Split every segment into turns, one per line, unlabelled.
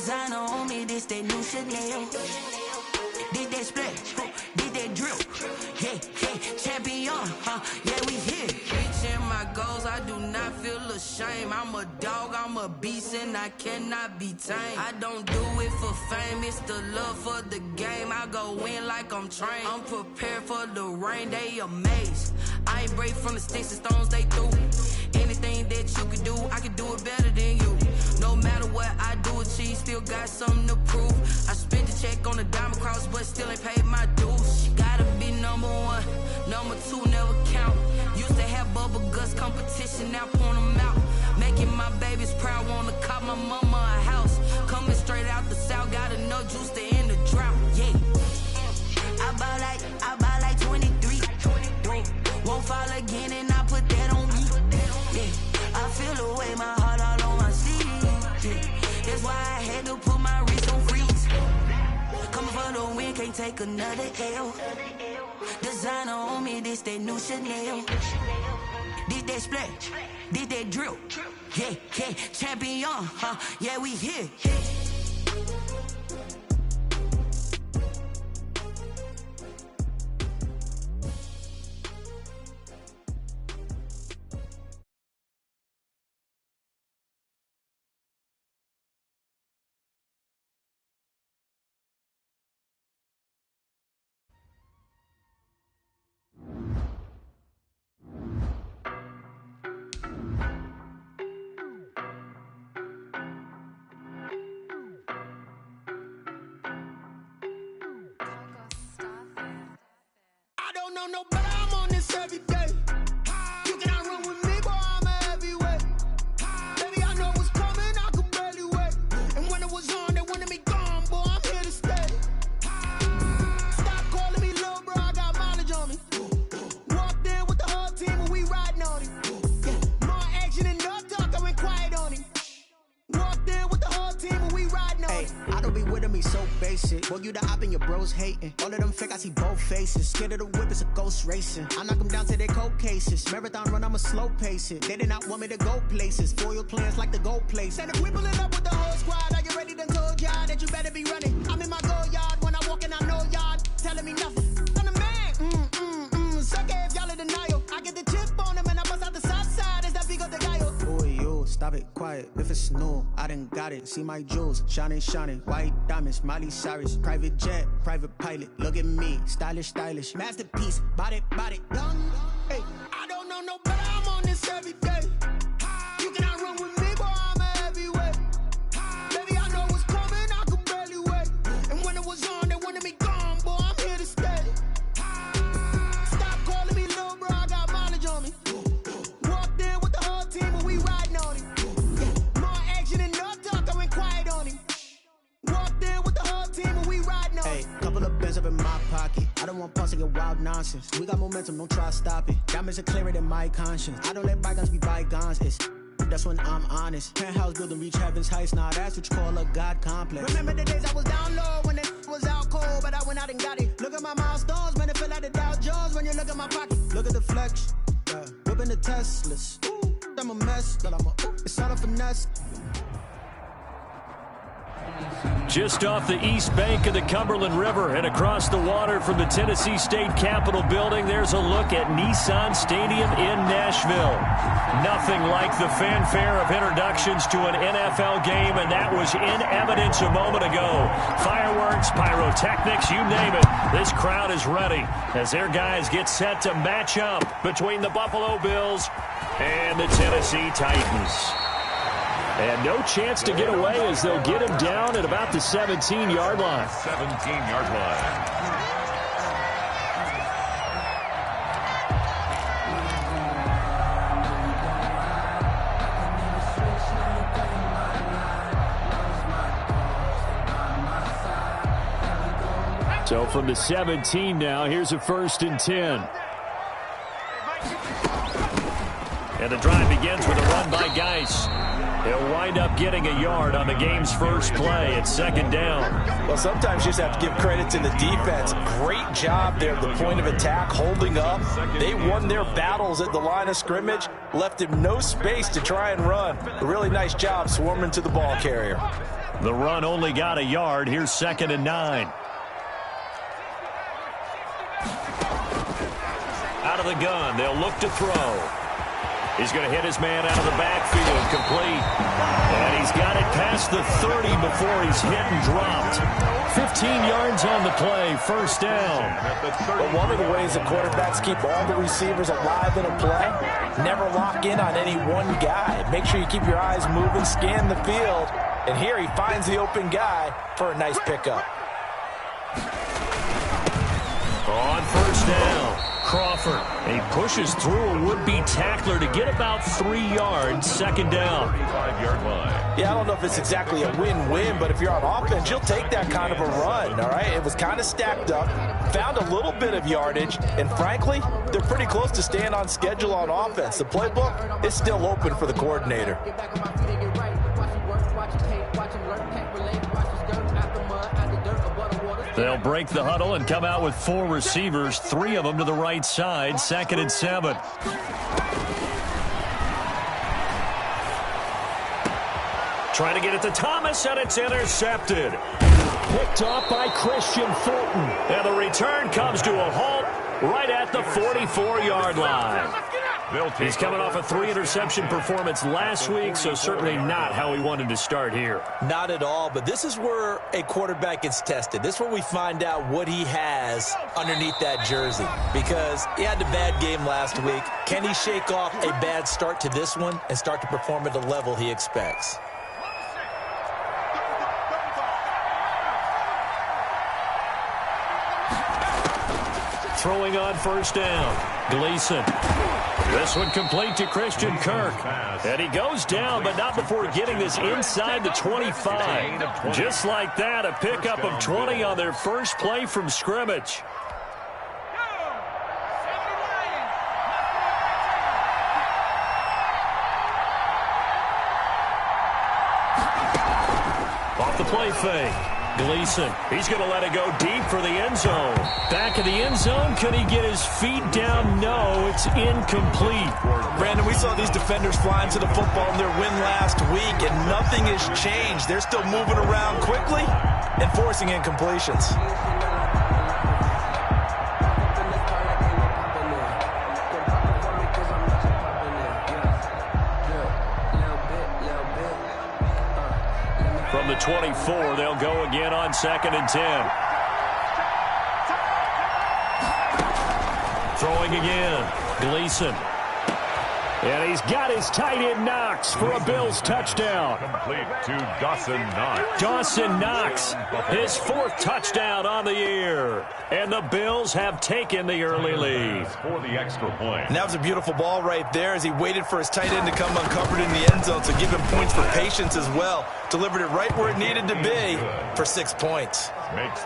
Designer on me, this that new Chanel. This that splash, this that drip. Yeah, champion, yeah, we here. Reaching my goals, I do not feel ashamed. I'm a dog, I'm a beast, and I cannot be tamed. I don't do it for fame, it's the love for the game. I go in like I'm trained. I'm prepared for the rain, they amazed. I ain't break from the sticks and stones they threw. Anything that you can do, I can do it better than you. No matter what I do, achieve, still got something to prove. I spent the check on the diamond cross, but still ain't paid my dues. Gotta be number one, number two never count. Used to have bubble guts competition, now point them out. Making my babies proud, wanna cop my mama a house. Coming straight out the south, got enough juice to end the drought. Yeah, I buy like 23. Won't fall again, and I put that on me. Yeah, I feel the way, my heart all on my sleeve. Yeah, that's why I had to put my wrist on freeze. Coming for the win, can't take another L. Designer on me, this that new Chanel. This that splash, this that drip. Yeah, champion, yeah, we here.
No, but I'm on this every day. You cannot run with me, boy, I'm a heavyweight. Baby, I know what's coming, I could barely wait. And when it was on, they wanted me gone, boy, I'm here to stay. Stop calling me little bro, I got mileage on me. Walked in with the whole team and we riding on him. More action and no talk, I went quiet on him. Walked in with the whole team and we riding on him.
I don't be with him, he's so basic. Boy, you the op and your bros hating. All of them fake, I see both faces. Scared of the whip, it's a ghost racing. I knock them down to their cold cases. Marathon run, I'ma slow pace it. They did not want me to go places. Foil plans like the gold place.
And if we pulling up with the whole squad, I get ready to told y'all that you better be running. I'm in my go yard, when I walk in, I know y'all telling me nothing. I'm the man, suck it if y'all in denial. I get the chip on them and I bust out the south side, it's that big of the guy.
Boy, you, stop it, quiet. If it's new, I done got it. See my jewels, shining, white diamonds, Miley Cyrus. Private jet, private pilot, look at me, stylish, masterpiece, body, young.
Hey, I don't know no better, I'm on this every day. You cannot run with me, boy, I'm a heavyweight. Baby, I know what's coming, I could barely wait. And when it was on, they wanted me gone, boy, I'm here to stay. Stop calling me little bro, I got mileage on me. Walked in with the whole team and we riding on him. More action and no talk, I went quiet on him. Walked in with the whole team and we riding on him.
Hey, couple of bins up in my pocket. I don't want pulse to get wild nonsense. We got momentum, don't try to stop it. Diamonds are clearer than my conscience. I don't let bygones be bygones. That's when I'm honest. Penthouse building, reach heaven's heights. Nah, that's what you call a God complex.
Remember the days I was down low when it was out cold, but I went out and got it. Look at my milestones, man, it feel like the Dow Jones when you look at my pocket.
Look at the flex, yeah. Whipping the Teslas. Ooh, I'm a mess, but it's all a finesse.
Just off the east bank of the Cumberland River and across the water from the Tennessee State Capitol building, there's a look at Nissan Stadium in Nashville. Nothing like the fanfare of introductions to an NFL game, and that was in evidence a moment ago. Fireworks, pyrotechnics, you name it. This crowd is ready as their guys get set to match up between the Buffalo Bills and the Tennessee Titans. And no chance to get away as they'll get him down at about the 17-yard line.
17-yard line.
So from the 17 now, here's a 1st and 10. And the drive begins with a run by Geis. He'll wind up getting a yard on the game's first play at 2nd down.
Well, sometimes you just have to give credit to the defense. Great job there at the point of attack, holding up. They won their battles at the line of scrimmage, left him no space to try and run. A really nice job swarming to the ball carrier.
The run only got a yard. Here's 2nd and 9. Out of the gun, they'll look to throw. He's going to hit his man out of the backfield, complete. And he's got it past the 30 before he's hit and dropped. 15 yards on the play, 1st down.
But one of the ways the quarterbacks keep all the receivers alive in a play, never lock in on any one guy. Make sure you keep your eyes moving, scan the field. And here he finds the open guy for a nice pickup.
On 1st down, Crawford. He pushes through a would-be tackler to get about 3 yards, 2nd down.
35-yard line.
Yeah, I don't know if it's exactly a win-win, but if you're on offense, you'll take that kind of a run, all right? It was kind of stacked up, found a little bit of yardage, and frankly, they're pretty close to staying on schedule on offense. The playbook is still open for the coordinator.
They'll break the huddle and come out with 4 receivers, 3 of them to the right side, 2nd and 7. Trying to get it to Thomas, and it's intercepted. Picked off by Christian Fulton. And the return comes to a halt right at the 44-yard line. He's coming off a 3-interception performance last week, so certainly not how he wanted to start here.
Not at all, but this is where a quarterback gets tested. This is where we find out what he has underneath that jersey, because he had a bad game last week. Can he shake off a bad start to this one and start to perform at the level he expects?
Throwing on 1st down, Gleason. This one complete to Christian Kirk. And he goes down, but not before getting this inside the 25. Just like that, a pickup of 20 on their first play from scrimmage. Off the play fake. Gleason, he's going to let it go deep for the end zone. Back of the end zone, can he get his feet down? No, it's incomplete.
Brandon, we saw these defenders flying to the football in their win last week, and nothing has changed. They're still moving around quickly and forcing incompletions.
From the 24, they'll go again on 2nd and 10. Throwing again, Gleason. And he's got his tight end Knox for a Bills touchdown.
Complete to Dawson Knox.
Dawson Knox, his 4th touchdown on the year. And the Bills have taken the early lead.
For the extra point.
And that was a beautiful ball right there as he waited for his tight end to come uncovered in the end zone, so give him points for patience as well. Delivered it right where it needed to be for 6 points.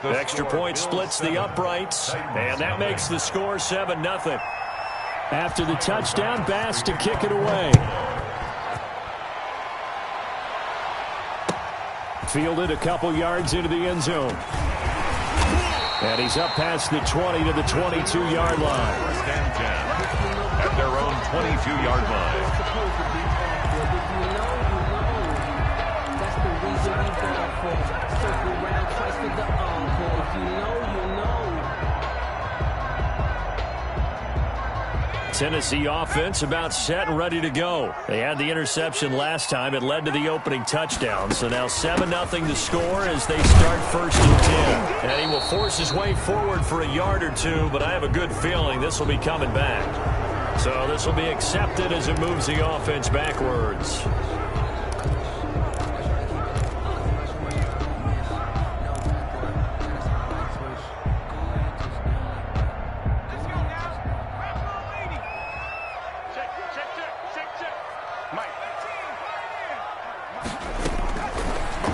The extra point splits the uprights, and that makes the score 7-0. After the touchdown, Bass to kick it away. Fielded a couple yards into the end zone. And he's up past the 20 to the 22-yard line.
First and 10 at their own 22-yard line.
That's the reason we down for. Circle around twice for the encore. You know.
Tennessee offense about set and ready to go. They had the interception last time. It led to the opening touchdown. So now 7-0 to score as they start 1st and 10. And he will force his way forward for a yard or two, but I have a good feeling this will be coming back. So this will be accepted as it moves the offense backwards.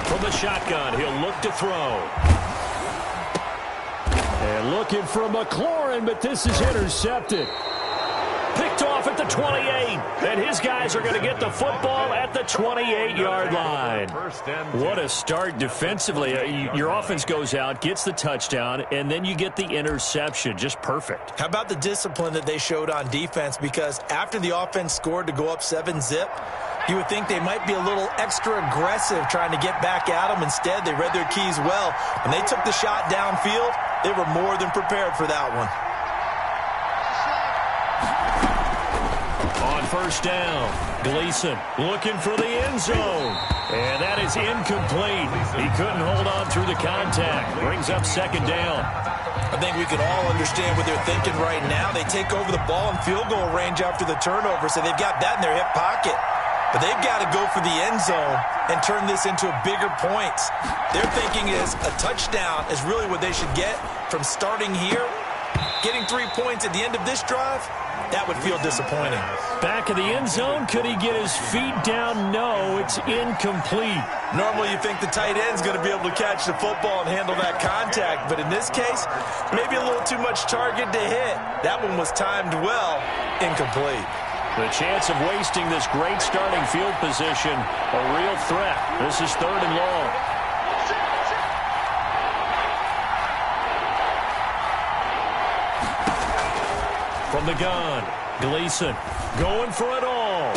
From the shotgun, he'll look to throw. And looking for McLaurin, but this is intercepted. Picked off at the 28. And his guys are going to get the football at the 28-yard line. What a start defensively. Your offense goes out, gets the touchdown, and then you get the interception. Just perfect.
How about the discipline that they showed on defense? Because after the offense scored to go up 7-0, You would think they might be a little extra aggressive trying to get back at him. Instead, they read their keys well. When they took the shot downfield, they were more than prepared for that one.
On first down, Gleason looking for the end zone. And that is incomplete. He couldn't hold on through the contact. Brings up second down.
I think we can all understand what they're thinking right now. They take over the ball in field goal range after the turnover, so they've got that in their hip pocket. But they've got to go for the end zone and turn this into a bigger points. Their thinking is a touchdown is really what they should get from starting here. Getting 3 points at the end of this drive, that would feel disappointing.
Back of the end zone, could he get his feet down? No, it's incomplete.
Normally you think the tight end's going to be able to catch the football and handle that contact, but in this case, maybe a little too much target to hit. That one was timed well, incomplete.
The chance of wasting this great starting field position, a real threat. This is 3rd and long. From the gun, Gleason going for it all.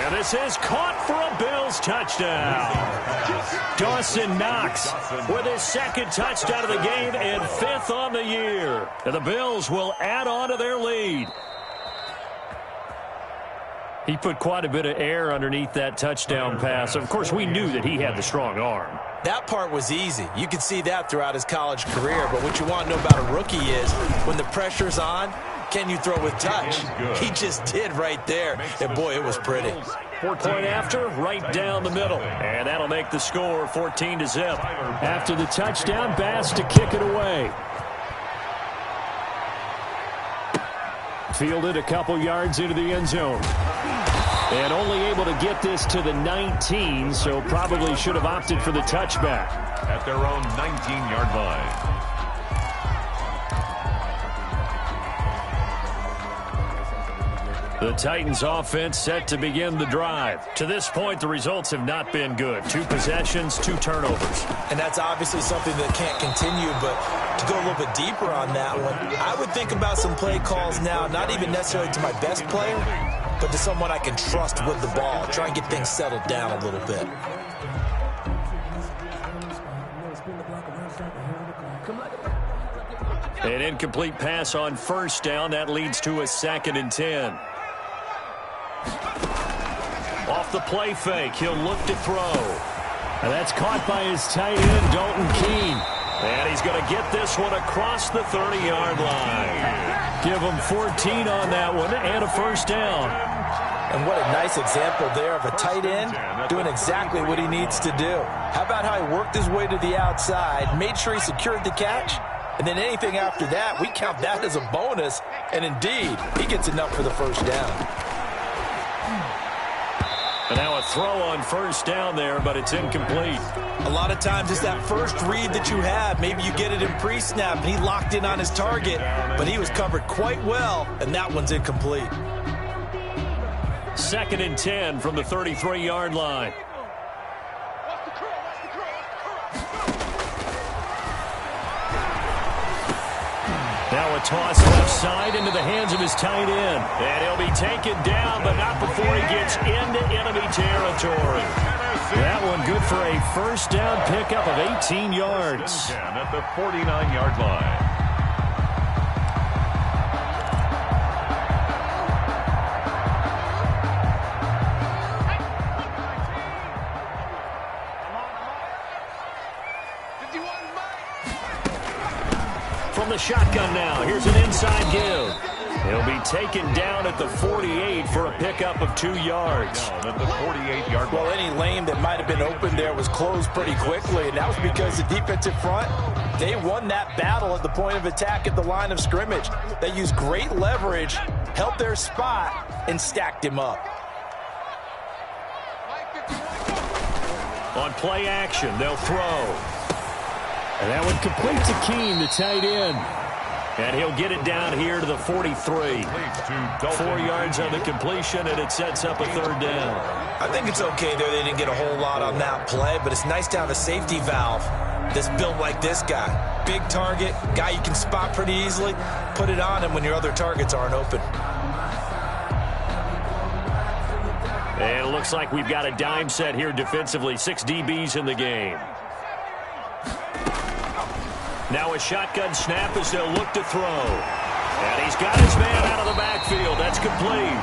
And this is caught for a Bills touchdown. Dawson Knox with his 2nd touchdown of the game and 5th on the year. And the Bills will add on to their lead. He put quite a bit of air underneath that touchdown pass. Of course, we knew that he had the strong arm.
That part was easy. You could see that throughout his college career. But what you want to know about a rookie is when the pressure's on, can you throw with touch? He just did right there. And, boy, it was pretty.
4-point after, right down the middle. And that'll make the score 14-0. After the touchdown, Bass to kick it away. Fielded a couple yards into the end zone. And only able to get this to the 19, so probably should have opted for the touchback.
At their own 19-yard line.
The Titans offense set to begin the drive. To this point, the results have not been good. 2 possessions, 2 turnovers.
And that's obviously something that can't continue, but to go a little bit deeper on that one, I would think about some play calls now, not even necessarily to my best player, but to someone I can trust with the ball. Try and get things settled down a little bit.
An incomplete pass on first down. That leads to a 2nd and 10. Off the play fake, he'll look to throw. And that's caught by his tight end, Dalton Keene. And he's going to get this one across the 30-yard line. Give him 14 on that one and a first down.
And what a nice example there of a tight end doing exactly what he needs to do. How about how he worked his way to the outside, made sure he secured the catch, and then anything after that, we count that as a bonus. And indeed, he gets enough for the first down.
And now a throw on first down there, but it's incomplete.
A lot of times it's that first read that you have. Maybe you get it in pre-snap, and he locked in on his target, but he was covered quite well, and that one's incomplete.
2nd and 10 from the 33-yard line. Now a toss left side into the hands of his tight end. And he'll be taken down, but not before he gets into enemy territory. That one good for a first down pickup of 18 yards.
At the 49-yard line.
From the shotgun now, here's an inside give. He'll be taken down at the 48 for a pickup of 2 yards.
At the 48-yard line.
Well, any lane that might have been open there was closed pretty quickly, and that was because the defensive front, they won that battle at the point of attack at the line of scrimmage. They used great leverage, held their spot, and stacked him up.
On play action, they'll throw. And that one complete to Keene, the tight end. And he'll get it down here to the 43. 4 yards on the completion, and it sets up a third down.
I think it's okay there. They didn't get a whole lot on that play, but it's nice to have a safety valve that's built like this guy. Big target, guy you can spot pretty easily. Put it on him when your other targets aren't open.
And it looks like we've got a dime set here defensively. 6 DBs in the game. Now a shotgun snap as they'll look to throw. And he's got his man out of the backfield. That's complete.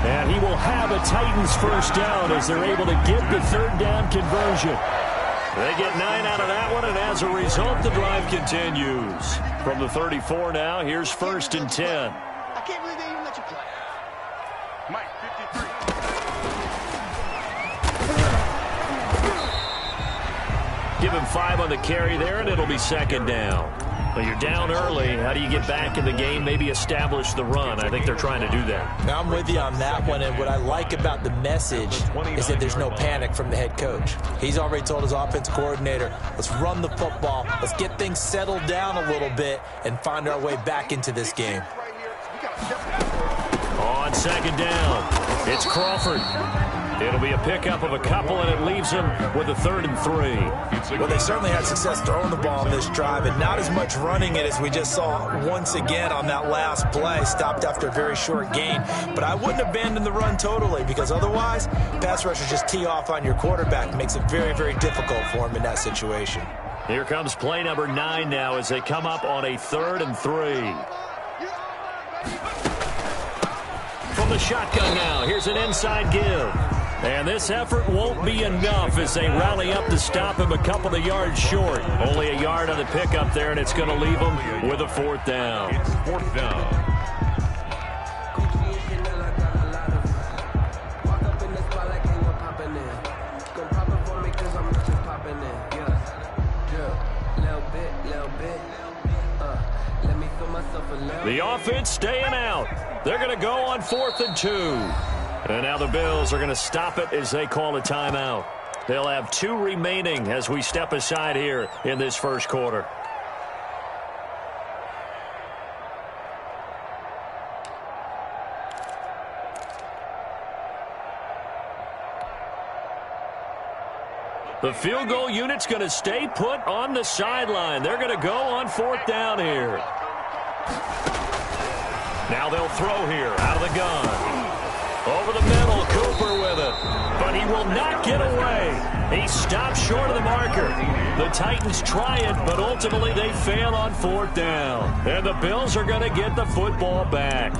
And he will have a Titans first down as they're able to get the third down conversion. They get 9 out of that one, and as a result, the drive continues. From the 34 now, here's 1st and 10.
I can't believe they even let you play.
Mike, 53.
Give him 5 on the carry there, and it'll be 2nd down. Well, you're down early. How do you get back in the game, maybe establish the run? I think they're trying to do that.
Now, I'm with you on that one, and what I like about the message is that there's no panic from the head coach. He's already told his offense coordinator, let's run the football, let's get things settled down a little bit and find our way back into this game.
On 2nd down, it's Crawford. It'll be a pickup of a couple, and it leaves him with a 3rd and 3.
Well, they certainly had success throwing the ball on this drive, and not as much running it as we just saw once again on that last play. Stopped after a very short gain. But I wouldn't abandon the run totally, because otherwise, pass rushers just tee off on your quarterback. Makes it very, very difficult for him in that situation.
Here comes play number 9 now as they come up on a 3rd and 3. From the shotgun now, here's an inside give. And this effort won't be enough as they rally up to stop him a couple of yards short. Only a yard on the pickup there, and it's going to leave him with a 4th down.
It's 4th down.
The offense staying out. They're going to go on 4th and 2. And now the Bills are going to stop it as they call a timeout. They'll have 2 remaining as we step aside here in this first quarter. The field goal unit's going to stay put on the sideline. They're going to go on 4th down here. Now they'll throw here out of the gun. Over the middle, Cooper with it. But he will not get away. He stops short of the marker. The Titans try it, but ultimately they fail on 4th down. And the Bills are going to get the football back.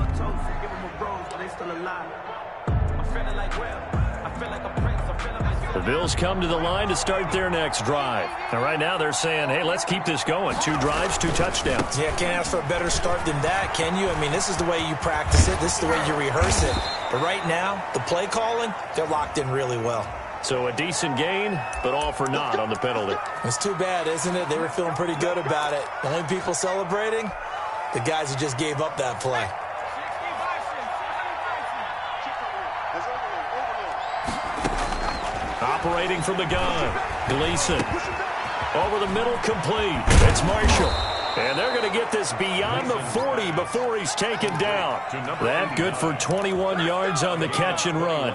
The Bills come to the line to start their next drive. And right now they're saying, hey, let's keep this going. 2 drives, 2 touchdowns.
Yeah, can't ask for a better start than that, can you? I mean, this is the way you practice it. This is the way you rehearse it. But right now, the play calling, they're locked in really well.
So a decent gain, but all for naught on the penalty.
It's too bad, isn't it? They were feeling pretty good about it. The only people celebrating, the guys who just gave up that play.
Operating from the gun, Gleason. Over the middle, complete. It's Marshall. And they're going to get this beyond the 40 before he's taken down. That good for 21 yards on the catch and run.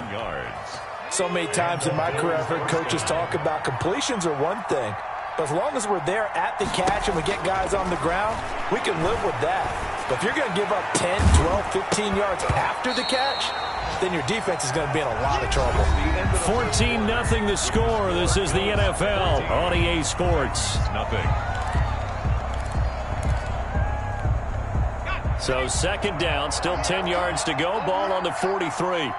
So many times in my career, I've heard coaches talk about completions are one thing. But as long as we're there at the catch and we get guys on the ground, we can live with that. But if you're going to give up 10, 12, 15 yards after the catch, then your defense is going to be in a lot of trouble.
14-0 the score. This is the NFL on EA Sports.
Nothing.
So 2nd down, still 10 yards to go. Ball on the 43.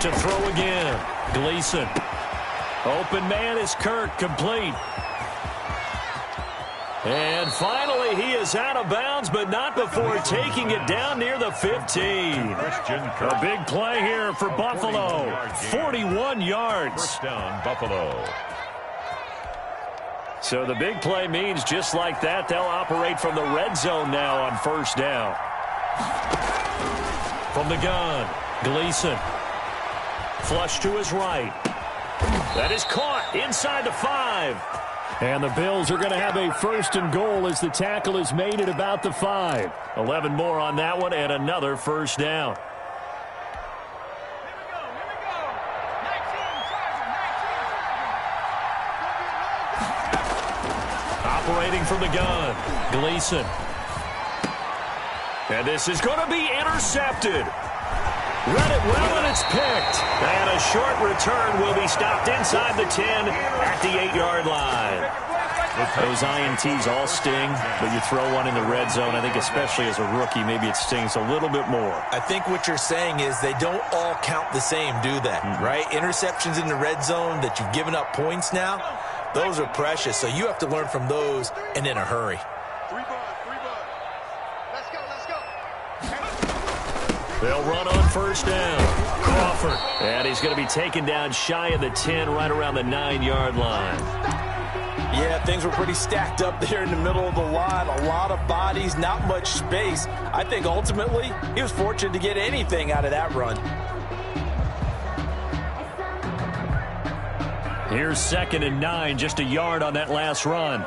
To throw again, Gleason. Open man is Kirk, complete. And finally, he is out of bounds, but not before taking it down near the 15. A big play here for Buffalo. 41 yards.
First down, Buffalo.
So the big play means just like that, they'll operate from the red zone now on 1st down. From the gun, Gleason. Flush to his right. That is caught inside the 5. And the Bills are going to have a 1st and goal as the tackle is made at about the 5. 11 more on that one and another 1st down. Operating from the gun, Gleason. And this is going to be intercepted. Read it well, and it's picked. And a short return will be stopped inside the 10 at the 8-yard line. Those INTs all sting, but you throw one in the red zone, I think especially as a rookie, maybe it stings a little bit more.
I think what you're saying is they don't all count the same, do they? Right? Interceptions in the red zone that you've given up points now, those are precious. So you have to learn from those and in a hurry.
They'll run on first down. Crawford. And he's going to be taken down shy of the 10, right around the 9-yard line.
Yeah, things were pretty stacked up there in the middle of the line. A lot of bodies, not much space. I think ultimately he was fortunate to get anything out of that run.
Here's 2nd and 9, just a yard on that last run.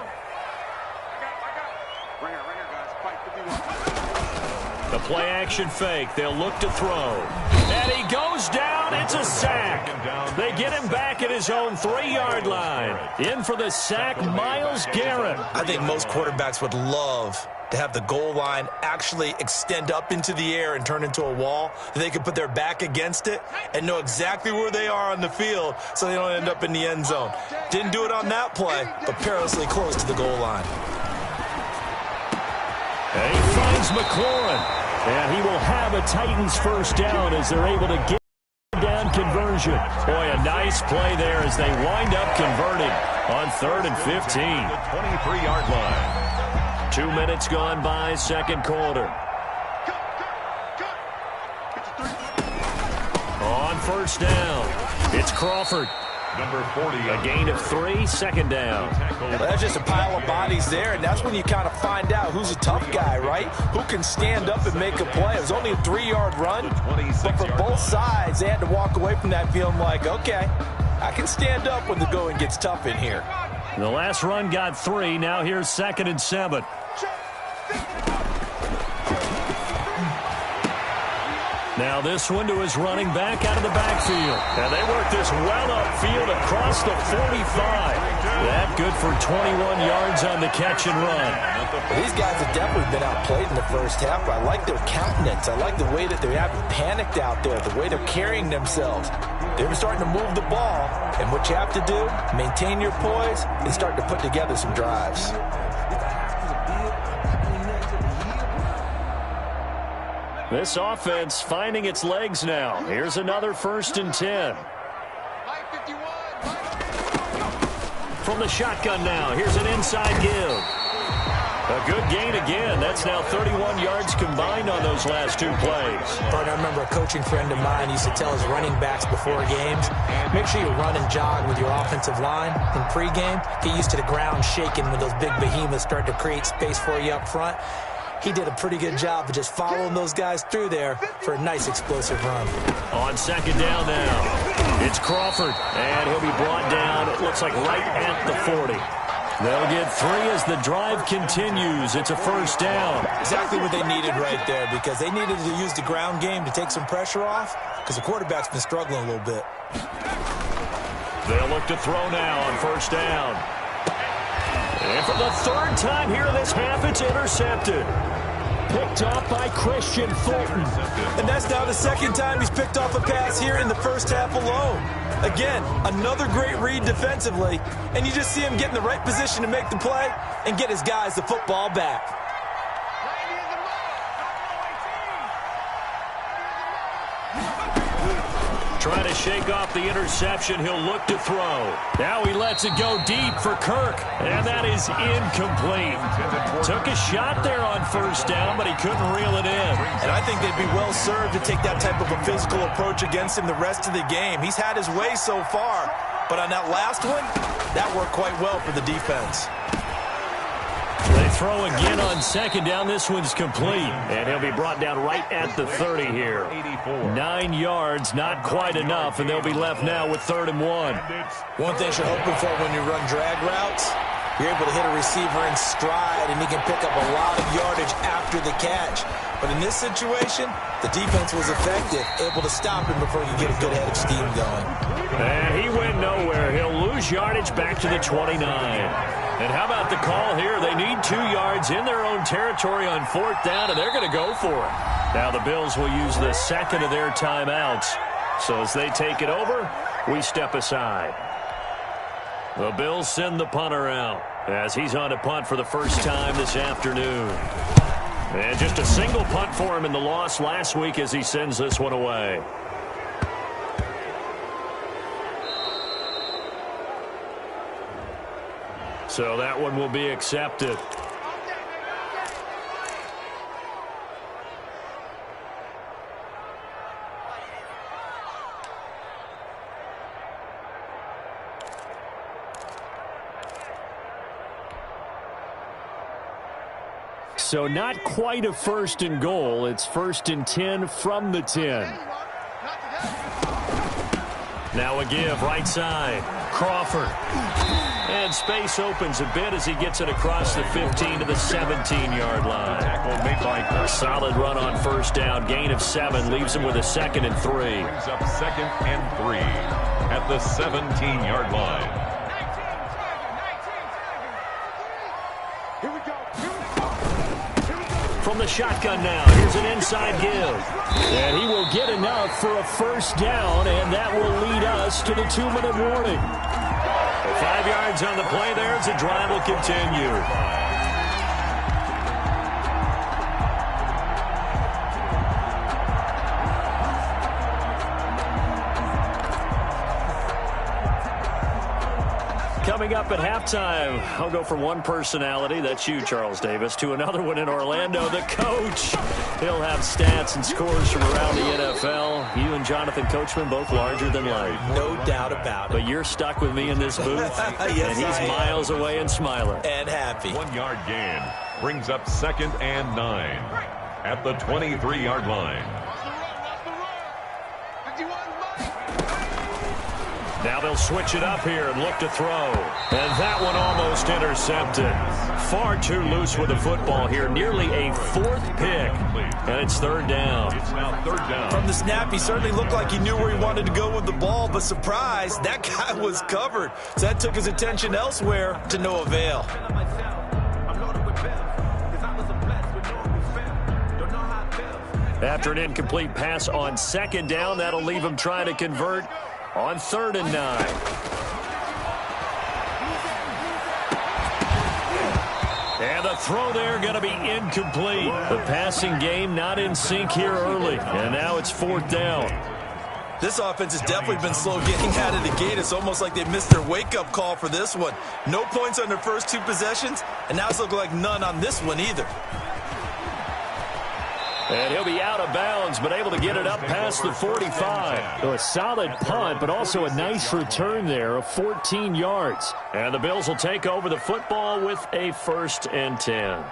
The play-action fake. They'll look to throw. And he goes down. It's a sack. They get him back at his own 3-yard line. In for the sack, Myles Garrett.
I think most quarterbacks would love to have the goal line actually extend up into the air and turn into a wall. They could put their back against it and know exactly where they are on the field so they don't end up in the end zone. Didn't do it on that play, but perilously close to the goal line.
And he finds McLaurin. And he will have a Titans first down as they're able to get down conversion. Boy, a nice play there as they wind up converting on 3rd and 15.
The 23-yard line.
2 minutes gone by, second quarter. On first down, it's Crawford.
Number 40.
A gain of 3, second down.
Well, that's just a pile of bodies there, and that's when you kind of find out who's a tough guy, right? Who can stand up and make a play. It was only a 3-yard run, but for both sides, they had to walk away from that feeling like, okay, I can stand up when the going gets tough in here.
The last run got 3. Now here's 2nd and 7. Now this one to his running back out of the backfield. And they work this well upfield across the 45. That good for 21 yards on the catch and run.
These guys have definitely been outplayed in the first half. I like their countenance. I like the way that they haven't panicked out there, the way they're carrying themselves. They're starting to move the ball. And what you have to do, maintain your poise and start to put together some drives.
This offense finding its legs now. Here's another 1st and 10. From the shotgun now, here's an inside give. A good gain again. That's now 31 yards combined on those last 2 plays.
But I remember a coaching friend of mine used to tell his running backs before games, make sure you run and jog with your offensive line in pregame. Get used to the ground shaking when those big behemoths start to create space for you up front. He did a pretty good job of just following those guys through there for a nice explosive run.
On 2nd down now, it's Crawford, and he'll be brought down, it looks like right at the 40. They'll get 3 as the drive continues. It's a first down.
Exactly what they needed right there, because they needed to use the ground game to take some pressure off, because the quarterback's been struggling a little bit.
They'll look to throw now on first down. And for the 3rd time here in this half, it's intercepted. Picked off by Christian Fulton.
And that's now the 2nd time he's picked off a pass here in the first half alone. Again, another great read defensively. And you just see him get in the right position to make the play and get his guys the football back.
Trying to shake off the interception. He'll look to throw. Now he lets it go deep for Kirk. And that is incomplete. Took a shot there on first down, but he couldn't reel it in.
And I think they'd be well served to take that type of a physical approach against him the rest of the game. He's had his way so far. But on that last one, that worked quite well for the defense.
They throw again on 2nd down. This one's complete. And he'll be brought down right at the 30 here. 9 yards, not quite enough, and they'll be left now with 3rd and 1.
One thing you're hoping for when you run drag routes, you're able to hit a receiver in stride, and he can pick up a lot of yardage after the catch. But in this situation, the defense was effective, able to stop him before you get a good head of steam going.
And he went nowhere. He'll lose lose yardage back to the 29. And how about the call here? They need 2 yards in their own territory on 4th down, and they're going to go for it. Now the Bills will use the second of their timeouts. So as they take it over, we step aside. The Bills send the punter out as he's on a punt for the first time this afternoon. And just a single punt for him in the loss last week as he sends this one away. So that one will be accepted. So not quite a 1st and goal. It's 1st and 10 from the 10. Now a give right side. Crawford. And space opens a bit as he gets it across the 15 to the 17-yard line. A solid run on 1st down. Gain of 7 leaves him with a 2nd and 3.
Brings up 2nd and 3 at the 17-yard line.
From the shotgun now, here's an inside give. And he will get enough for a 1st down, and that will lead us to the 2-minute warning. 5 yards on the play there as the drive will continue. Coming up at halftime, I'll go from one personality, that's you, Charles Davis, to another one in Orlando, the coach. He'll have stats and scores from around the NFL. You and Jonathan Coachman, both larger than life.
No doubt about it.
But you're stuck with me in this booth,
yes,
and he's miles away and smiling.
And happy.
1-yard gain brings up 2nd and 9 at the 23-yard line.
Now they'll switch it up here and look to throw. And that one almost intercepted. Far too loose with the football here. Nearly a 4th pick. And it's 3rd down.
It's now 3rd down.
From the snap, he certainly looked like he knew where he wanted to go with the ball, but surprise, that guy was covered. So that took his attention elsewhere to no avail.
After an incomplete pass on 2nd down, that'll leave him trying to convert on 3rd and 9. And the throw there going to be incomplete. The passing game not in sync here early. And now it's 4th down.
This offense has definitely been slow getting out of the gate. It's almost like they missed their wake-up call for this one. No points on their first 2 possessions, and now it's looking like none on this one either.
And he'll be out of bounds, but able to get it up past the 45. So a solid punt, but also a nice return there of 14 yards. And the Bills will take over the football with a 1st and 10.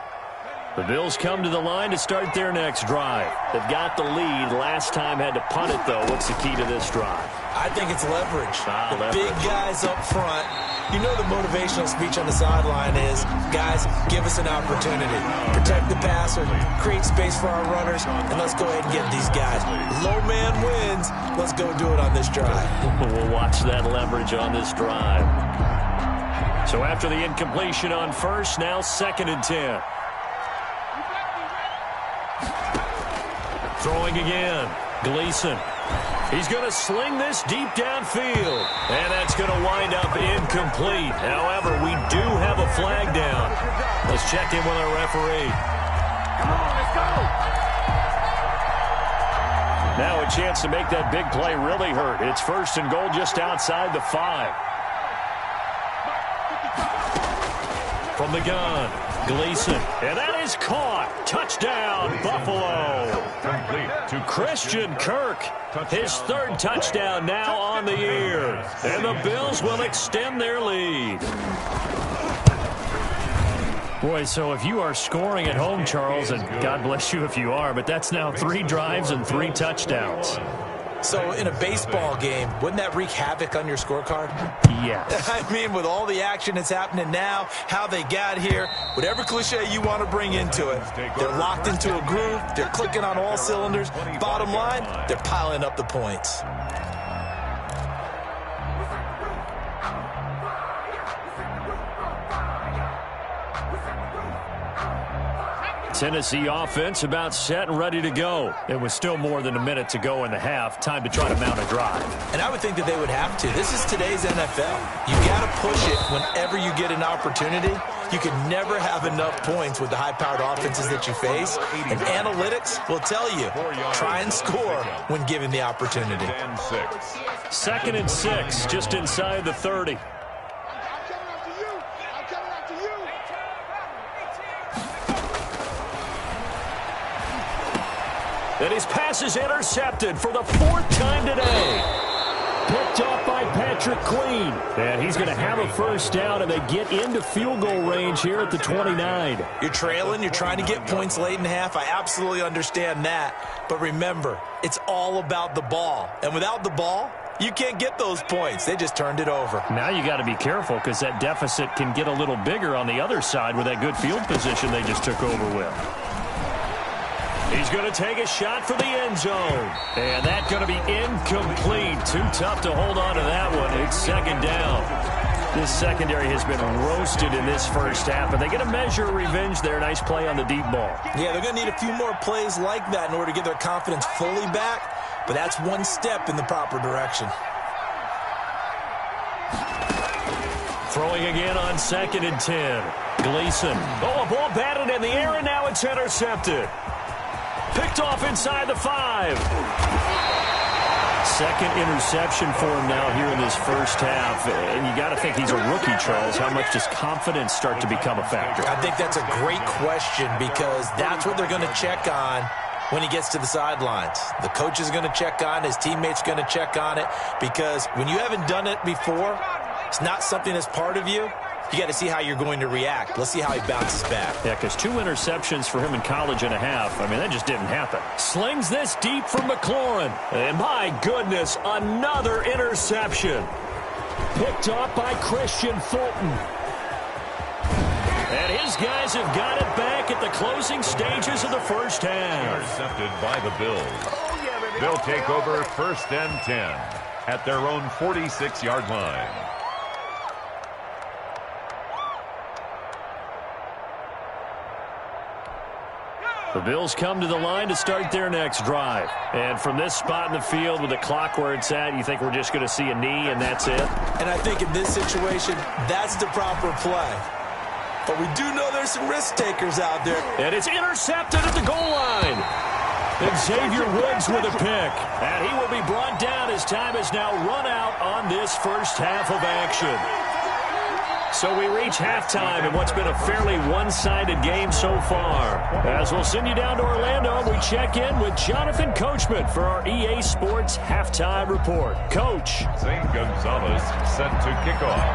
The Bills come to the line to start their next drive. They've got the lead. Last time had to punt it, though. What's the key to this drive?
I think it's leverage.
Leverage.
Big guys up front. You know the motivational speech on the sideline is, guys, give us an opportunity. Protect the passer, create space for our runners, and let's go ahead and get these guys. Low man wins. Let's go do it on this drive.
We'll watch that leverage on this drive. So after the incompletion on 1st, now 2nd and 10. Throwing again. Gleason. He's going to sling this deep downfield. And that's going to wind up incomplete. However, we do have a flag down. Let's check in with our referee.
Come on, let's go.
Now a chance to make that big play really hurt. It's 1st and goal just outside the 5. From the gun, Gleason. And that is caught. Touchdown, Buffalo.
Complete to
Christian Kirk. His 3rd touchdown now on the year. And the Bills will extend their lead. Boy, so if you are scoring at home, Charles, and God bless you if you are, but that's now 3 drives and 3 touchdowns.
So in a baseball game, wouldn't that wreak havoc on your scorecard?
Yes.
I mean, with all the action that's happening now, how they got here, whatever cliche you want to bring into it, they're locked into a groove, they're clicking on all cylinders. Bottom line, they're piling up the points.
Tennessee offense about set and ready to go. It was still more than a minute to go in the half. Time to try to mount a drive.
And I would think that they would have to. This is today's NFL. You got to push it whenever you get an opportunity. You can never have enough points with the high-powered offenses that you face. And analytics will tell you, try and score when given the opportunity.
2nd and 6, just inside the 30. And his pass is intercepted for the 4th time today. Picked off by Patrick Queen. And he's going to have a first down, and they get into field goal range here at the 29.
You're trailing. You're trying to get points late in half. I absolutely understand that. But remember, it's all about the ball. And without the ball, you can't get those points. They just turned it over.
Now you got to be careful because that deficit can get a little bigger on the other side with that good field position they just took over with. He's going to take a shot for the end zone. And that's going to be incomplete. Too tough to hold on to that one. It's 2nd down. This secondary has been roasted in this first half, but they get a measure of revenge there. Nice play on the deep ball.
Yeah, they're going to need a few more plays like that in order to get their confidence fully back, but that's one step in the proper direction.
Throwing again on 2nd and 10. Gleason. Oh, a ball batted in the air, and now it's intercepted. Picked off inside the 5. 2nd interception for him now here in this first half. And you got to think he's a rookie, Charles. How much does confidence start to become a factor?
I think that's a great question because that's what they're going to check on when he gets to the sidelines. The coach is going to check on it. His teammates going to check on it because when you haven't done it before, it's not something that's part of you. You got to see how you're going to react. Let's see how he bounces back.
Yeah, because 2 interceptions for him in college and a half. I mean, that just didn't happen. Slings this deep from McLaurin. And my goodness, another interception. Picked off by Christian Fulton. And his guys have got it back at the closing stages of the first half.
Intercepted by the Bills. They'll take over 1st and 10 at their own 46-yard line.
The Bills come to the line to start their next drive. And from this spot in the field with the clock where it's at, you think we're just going to see a knee and that's it?
And I think in this situation, that's the proper play. But we do know there's some risk takers out there.
And it's intercepted at the goal line. And Xavier Woods with a pick. And he will be brought down as time is now run out on this first half of action. So we reach halftime in what's been a fairly one-sided game so far. As we'll send you down to Orlando, we check in with Jonathan Coachman for our EA Sports Halftime Report. Coach.
Zane Gonzalez set to kick off.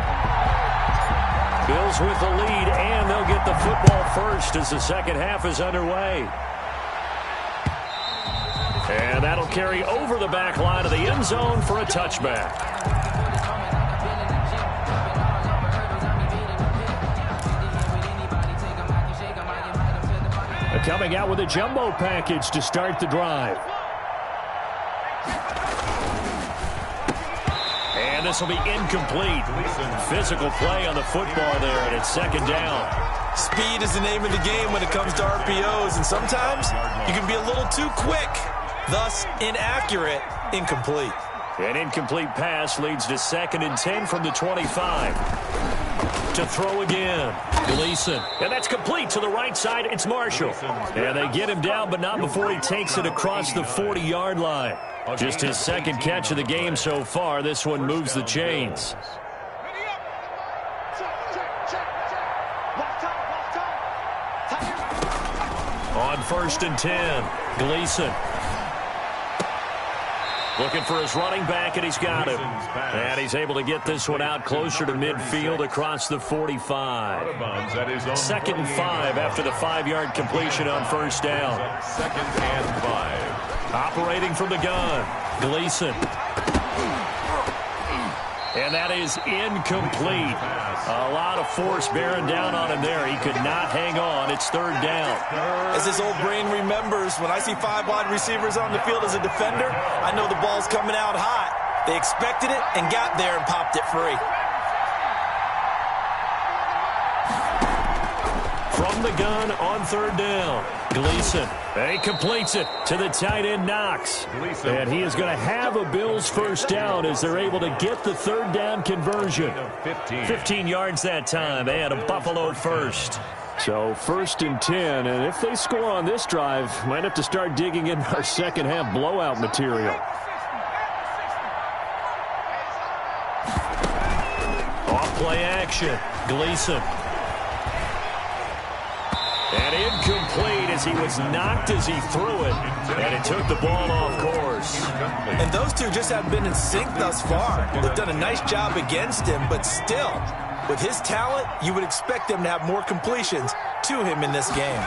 Bills with the lead, and they'll get the football first as the second half is underway. And that'll carry over the back line of the end zone for a touchback. Coming out with a jumbo package to start the drive. And this will be incomplete. Physical play on the football there, and it's 2nd down.
Speed is the name of the game when it comes to RPOs, and sometimes you can be a little too quick, thus inaccurate, incomplete.
An incomplete pass leads to 2nd and 10 from the 25. To throw again. Gleason. And that's complete to the right side. It's Marshall. And they get him down, but not before he takes it across the 40-yard line. Just his 2nd catch of the game so far. This one moves the chains. On 1st and 10. Gleason. Looking for his running back, and he's got him. And he's able to get this one out closer to midfield across the 45. 2nd and 5 after the 5-yard completion on 1st down.
2nd and 5.
Operating from the gun, Gleason. And that is incomplete. A lot of force bearing down on him there. He could not hang on. It's 3rd down.
As his old brain remembers, when I see 5 wide receivers on the field as a defender, I know the ball's coming out hot. They expected it and got there and popped it free.
From the gun on third down. Gleason. He completes it to the tight end, Knox. And he is going to have a Bills first down as they're able to get the third down conversion. 15 yards that time. They had a Buffalo first. So 1st and 10, and if they score on this drive, might have to start digging in our second half blowout material. Off play action. Gleason. And incomplete as he was knocked as he threw it, and it took the ball off course.
And those two just haven't been in sync thus far. They've done a nice job against him, but still, with his talent, you would expect them to have more completions to him in this game.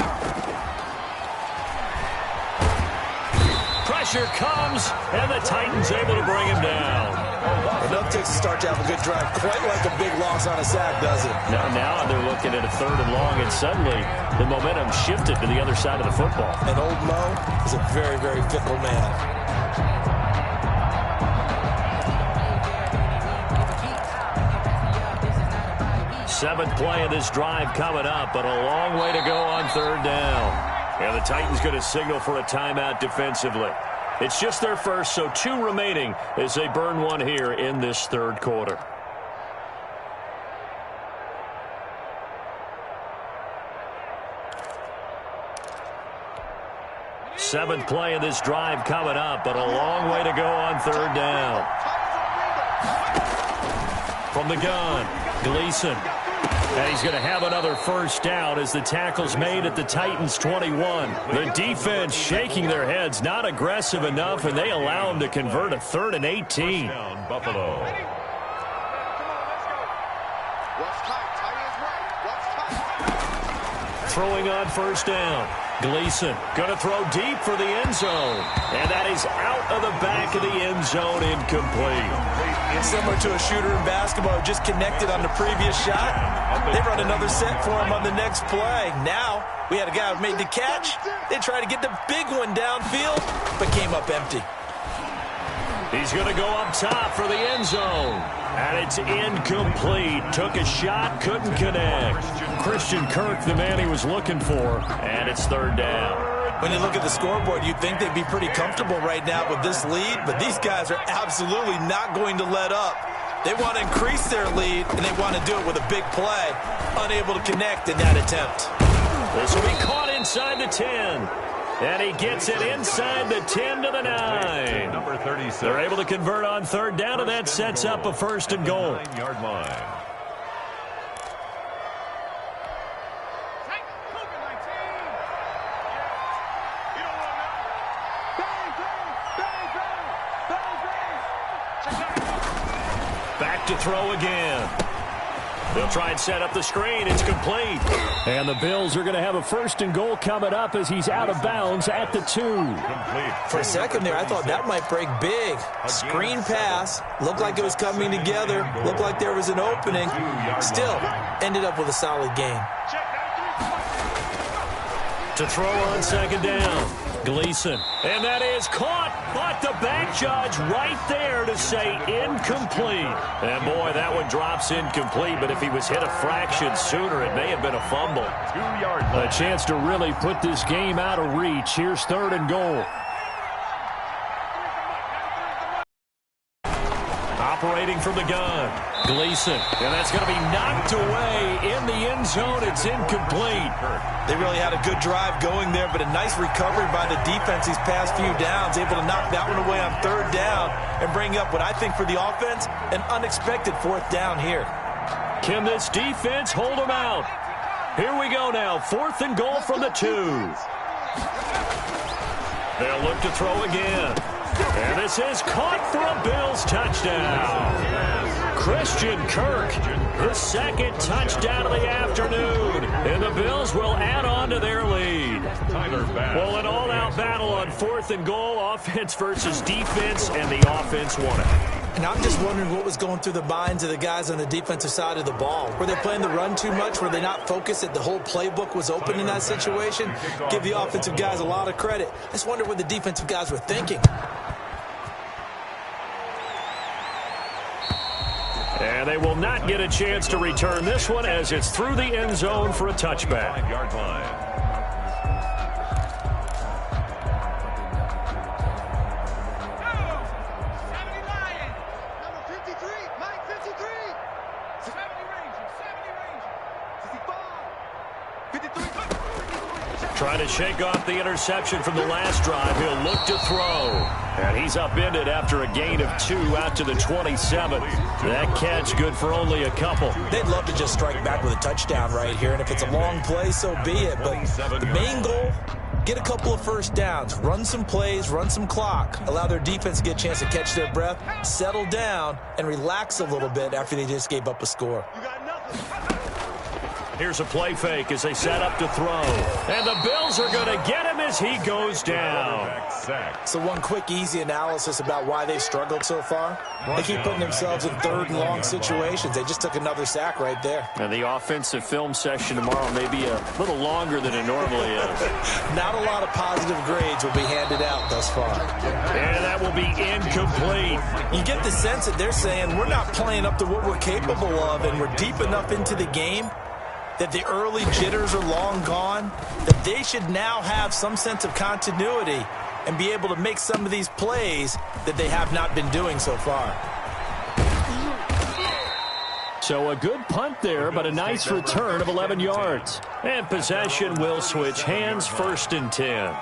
Pressure comes, and the Titans able to bring him down.
Enough takes a start to have a good drive, quite like a big loss on a sack, does it?
Now they're looking at a 3rd and long, and suddenly the momentum shifted to the other side of the football.
And old Mo is a very, very fickle man.
Seventh play of this drive coming up, but a long way to go on third down. And the Titans going to signal for a timeout defensively. It's just their first, so 2 remaining as they burn one here in this third quarter. Seventh play of this drive coming up, but a long way to go on third down. From the gun, Gleason. And he's going to have another first down as the tackle's made at the Titans' 21. The defense shaking their heads, not aggressive enough, and they allow him to convert a 3rd and 18.
Buffalo.
Throwing on first down. Gleason going to throw deep for the end zone. And that is out of the back of the end zone, incomplete.
Similar to a shooter in basketball who just connected on the previous shot. They run another set for him on the next play. Now we had a guy who made the catch. They tried to get the big one downfield, but came up empty.
He's going to go up top for the end zone. And it's incomplete. Took a shot, couldn't connect. Christian Kirk, the man he was looking for, and it's third down.
When you look at the scoreboard, you'd think they'd be pretty comfortable right now with this lead, but these guys are absolutely not going to let up. They want to increase their lead, and they want to do it with a big play. Unable to connect in that attempt.
This will be caught inside the 10. And he gets it inside the 10 to the 9.
Number 36.
They're able to convert on third down, and that sets up a 1st and goal.
9-yard line.
Back to throw again. They'll try and set up the screen. It's complete. And the Bills are going to have a 1st and goal coming up as he's out of bounds at the 2.
For a second there, I thought that might break big. Screen pass. Looked like it was coming together. Looked like there was an opening. Still, ended up with a solid gain.
To throw on second down. Gleason. And that is caught. But the back judge right there to say incomplete. And boy, that one drops incomplete. But if he was hit a fraction sooner, it may have been a fumble.
2-yard line.
A chance to really put this game out of reach. Here's 3rd and goal. Operating from the gun. Gleason. And that's going to be knocked away in the end zone. It's incomplete.
They really had a good drive going there, but a nice recovery by the defense these past few downs, able to knock that one away on third down and bring up what I think for the offense, an unexpected 4th down here.
Can this defense hold them out? Here we go now, 4th and goal from the 2. They'll look to throw again. And this is caught for a Bills touchdown. Christian Kirk, his 2nd touchdown of the afternoon. And the Bills will add on to their lead. Well, an all-out battle on 4th and goal, offense versus defense, and the offense won it.
And I'm just wondering what was going through the minds of the guys on the defensive side of the ball. Were they playing the run too much? Were they not focused that the whole playbook was open in that situation? Give the offensive guys a lot of credit. I just wonder what the defensive guys were thinking.
And they will not get a chance to return this one as it's through the end zone for a touchback.
5-yard line.
Trying to shake off the interception from the last drive. He'll look to throw. And he's upended after a gain of 2 out to the 27. That catch good for only a couple.
They'd love to just strike back with a touchdown right here. And if it's a long play, so be it. But the main goal, get a couple of first downs. Run some plays, run some clock. Allow their defense to get a chance to catch their breath, settle down, and relax a little bit after they just gave up a score.
Here's a play fake as they set up to throw. And the Bills are going to get him as he goes down.
So one quick, easy analysis about why they've struggled so far. They keep putting themselves in third and long situations. They just took another sack right there.
And the offensive film session tomorrow may be a little longer than it normally is.
Not a lot of positive grades will be handed out thus far.
And that will be incomplete.
You get the sense that they're saying we're not playing up to what we're capable of, and we're deep enough into the game that the early jitters are long gone, that they should now have some sense of continuity and be able to make some of these plays that they have not been doing so far.
So a good punt there, but a nice return of 11 yards. And possession will switch hands, 1st and 10.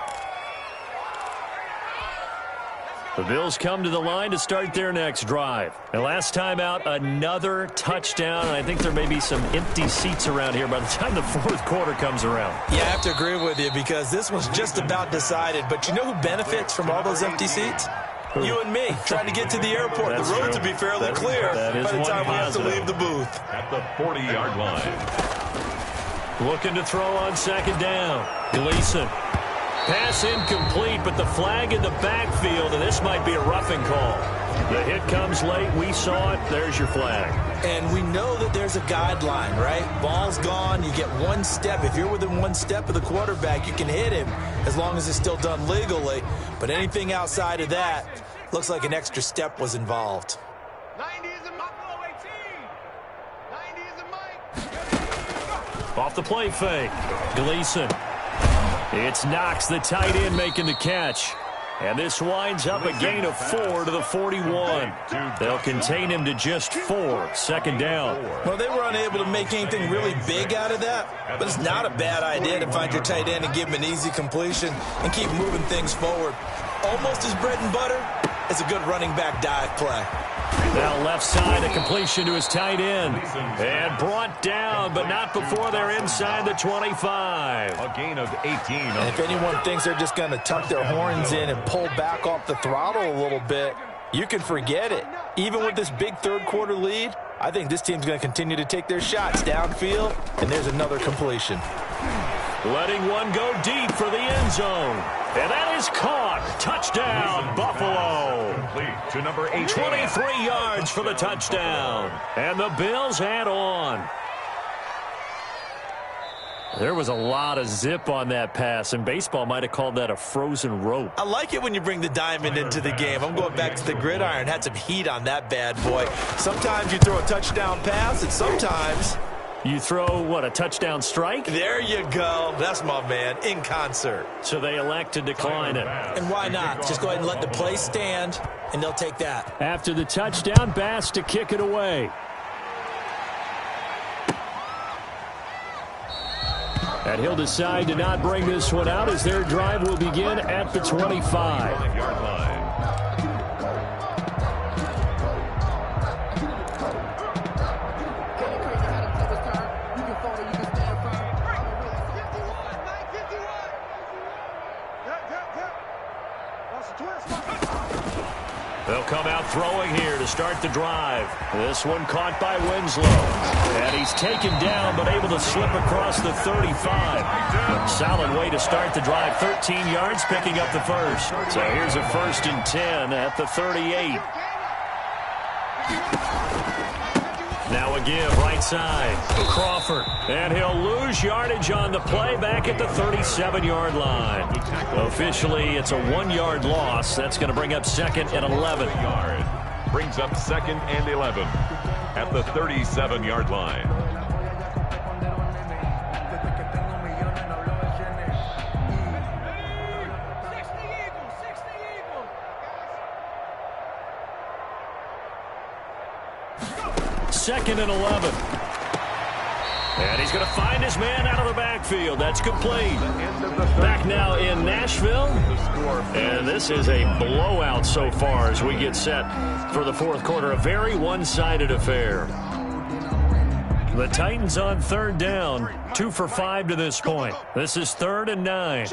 The Bills come to the line to start their next drive. And last time out, another touchdown. And I think there may be some empty seats around here by the time the 4th quarter comes around.
Yeah, I have to agree with you because this one's just about decided. But you know who benefits from all those empty seats? You and me, trying to get to the airport.
That's
the roads
true.
will be fairly clear by the time we have to leave the booth.
At the 40-yard line.
Looking to throw on 2nd down. Gleason. Pass incomplete, but the flag in the backfield, and this might be a roughing call. The hit comes late. We saw it. There's your flag.
And we know that there's a guideline, right? Ball's gone. You get 1 step. If you're within 1 step of the quarterback, you can hit him as long as it's still done legally. But anything outside of that, looks like an extra step was involved.
90 is a Buffalo 18. 90 is a Mike.
Off the play fake. Gleason. It's Knox, the tight end, making the catch. And this winds up a gain of 4 to the 41. They'll contain him to just 4. 2nd down.
Well, they were unable to make anything really big out of that, but it's not a bad idea to find your tight end and give him an easy completion and keep moving things forward. Almost as bread and butter as a good running back dive play.
Now left side, a completion to his tight end. And brought down, but not before they're inside the 25.
A gain of 18.
And if anyone thinks they're just going to tuck their horns in and pull back off the throttle a little bit, you can forget it. Even with this big 3rd quarter lead, I think this team's going to continue to take their shots downfield, and there's another completion.
Letting one go deep for the end zone. And that is caught. Touchdown, Buffalo.
Complete to number 8.
23 yards for the touchdown. And the Bills add on. There was a lot of zip on that pass, and baseball might have called that a frozen rope.
I like it when you bring the diamond into the game. I'm going back to the gridiron. Had some heat on that bad boy. Sometimes you throw a touchdown pass, and sometimes
you throw, what, a touchdown strike?
There you go. That's my man, in concert.
So they elect to decline it.
And why not? Just go ahead and let the play stand, and they'll take that.
After the touchdown, Bass to kick it away. And he'll decide to not bring this one out as their drive will begin at the 25.
5-yard line.
They'll come out throwing here to start the drive. This one caught by Winslow. And he's taken down but able to slip across the 35. Solid way to start the drive. 13 yards picking up the first. So here's a 1st and 10 at the 38. Now a give right side. Crawford. And he'll lose yardage on the play back at the 37-yard line. Officially, it's a 1-yard loss. That's going to bring up 2nd and 11.
Brings up 2nd and 11. at the 37-yard line.
Second and 11. And he's going to find his man out of the backfield. That's complete. Back now in Nashville. And this is a blowout so far as we get set for the fourth quarter. A very one-sided affair. The Titans on third down. 2 for 5 to this point. This is 3rd and 9.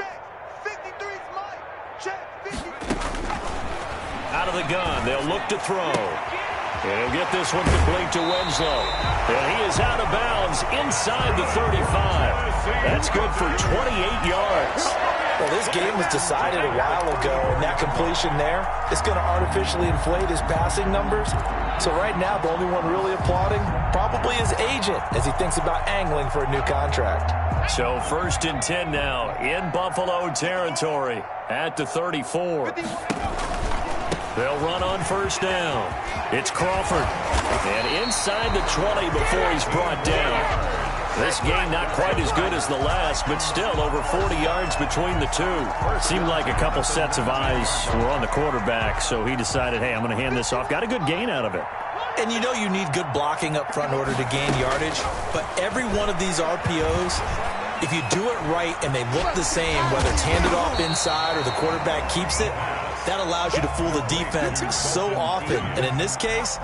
Out of the gun. They'll look to throw. And he'll get this one complete to Winslow. And he is out of bounds inside the 35. That's good for 28 yards.
Well, this game was decided a while ago, and that completion there is going to artificially inflate his passing numbers. So right now, the only one really applauding probably his agent as he thinks about angling for a new contract.
So 1st and 10 now in Buffalo territory at the 34. They'll run on 1st down. It's Crawford. And inside the 20 before he's brought down. This game not quite as good as the last, but still over 40 yards between the two. Seemed like a couple sets of eyes were on the quarterback, so he decided, hey, I'm going to hand this off. Got a good gain out of it.
And you know you need good blocking up front in order to gain yardage, but every one of these RPOs, if you do it right and they look the same, whether it's handed off inside or the quarterback keeps it, that allows you to fool the defense so often. And in this case,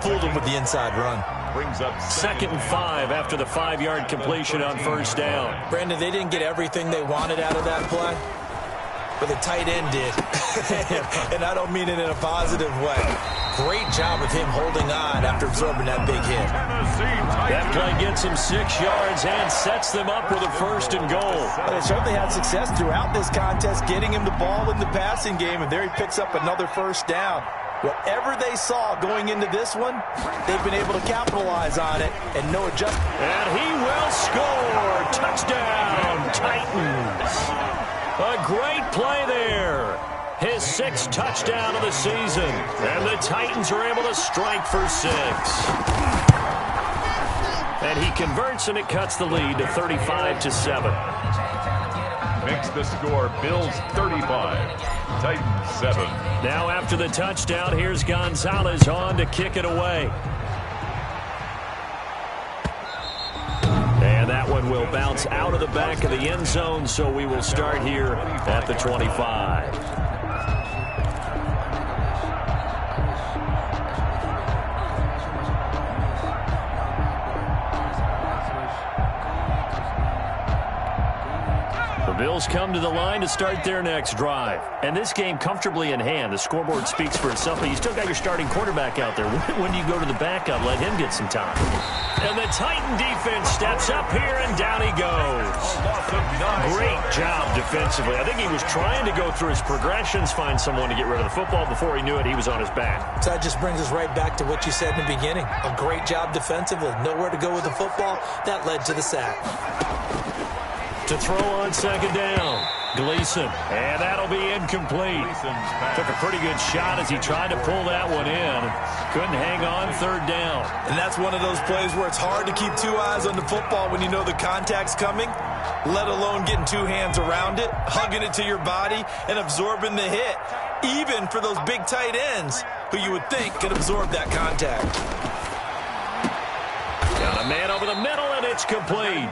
fooled them with the inside run.
Brings up
2nd and 5 after the 5-yard completion on 1st down.
Brandon, they didn't get everything they wanted out of that play, but the tight end did. And I don't mean it in a positive way. Great job of him holding on after absorbing that big hit.
That play gets him 6 yards and sets them up with a 1st and goal.
But they certainly had success throughout this contest, getting him the ball in the passing game, and there he picks up another 1st down. Whatever they saw going into this one, they've been able to capitalize on it and no adjustment.
And he will score. Touchdown, Titans. A great play there. His 6th touchdown of the season. And the Titans are able to strike for 6. And he converts, and it cuts the lead to 35-7.
makes the score Bills 35, Titans 7.
Now after the touchdown, here's Gonzalez on to kick it away. And that one will bounce out of the back of the end zone, so we will start here at the 25. The Bills come to the line to start their next drive. And this game comfortably in hand. The scoreboard speaks for itself, but you still got your starting quarterback out there. When do you go to the backup? Let him get some time. And the Titan defense steps up here, and down he goes. Great job defensively. I think he was trying to go through his progressions, find someone to get rid of the football. Before he knew it, he was on his back.
So that just brings us right back to what you said in the beginning. A great job defensively. Nowhere to go with the football. That led to the sack.
To throw on second down, Gleason, and that'll be incomplete. Took a pretty good shot as he tried to pull that one in. Couldn't hang on third down.
And that's one of those plays where it's hard to keep two eyes on the football when you know the contact's coming, let alone getting two hands around it, hugging it to your body, and absorbing the hit, even for those big tight ends who you would think could absorb that contact.
Got a man over the middle, and it's complete.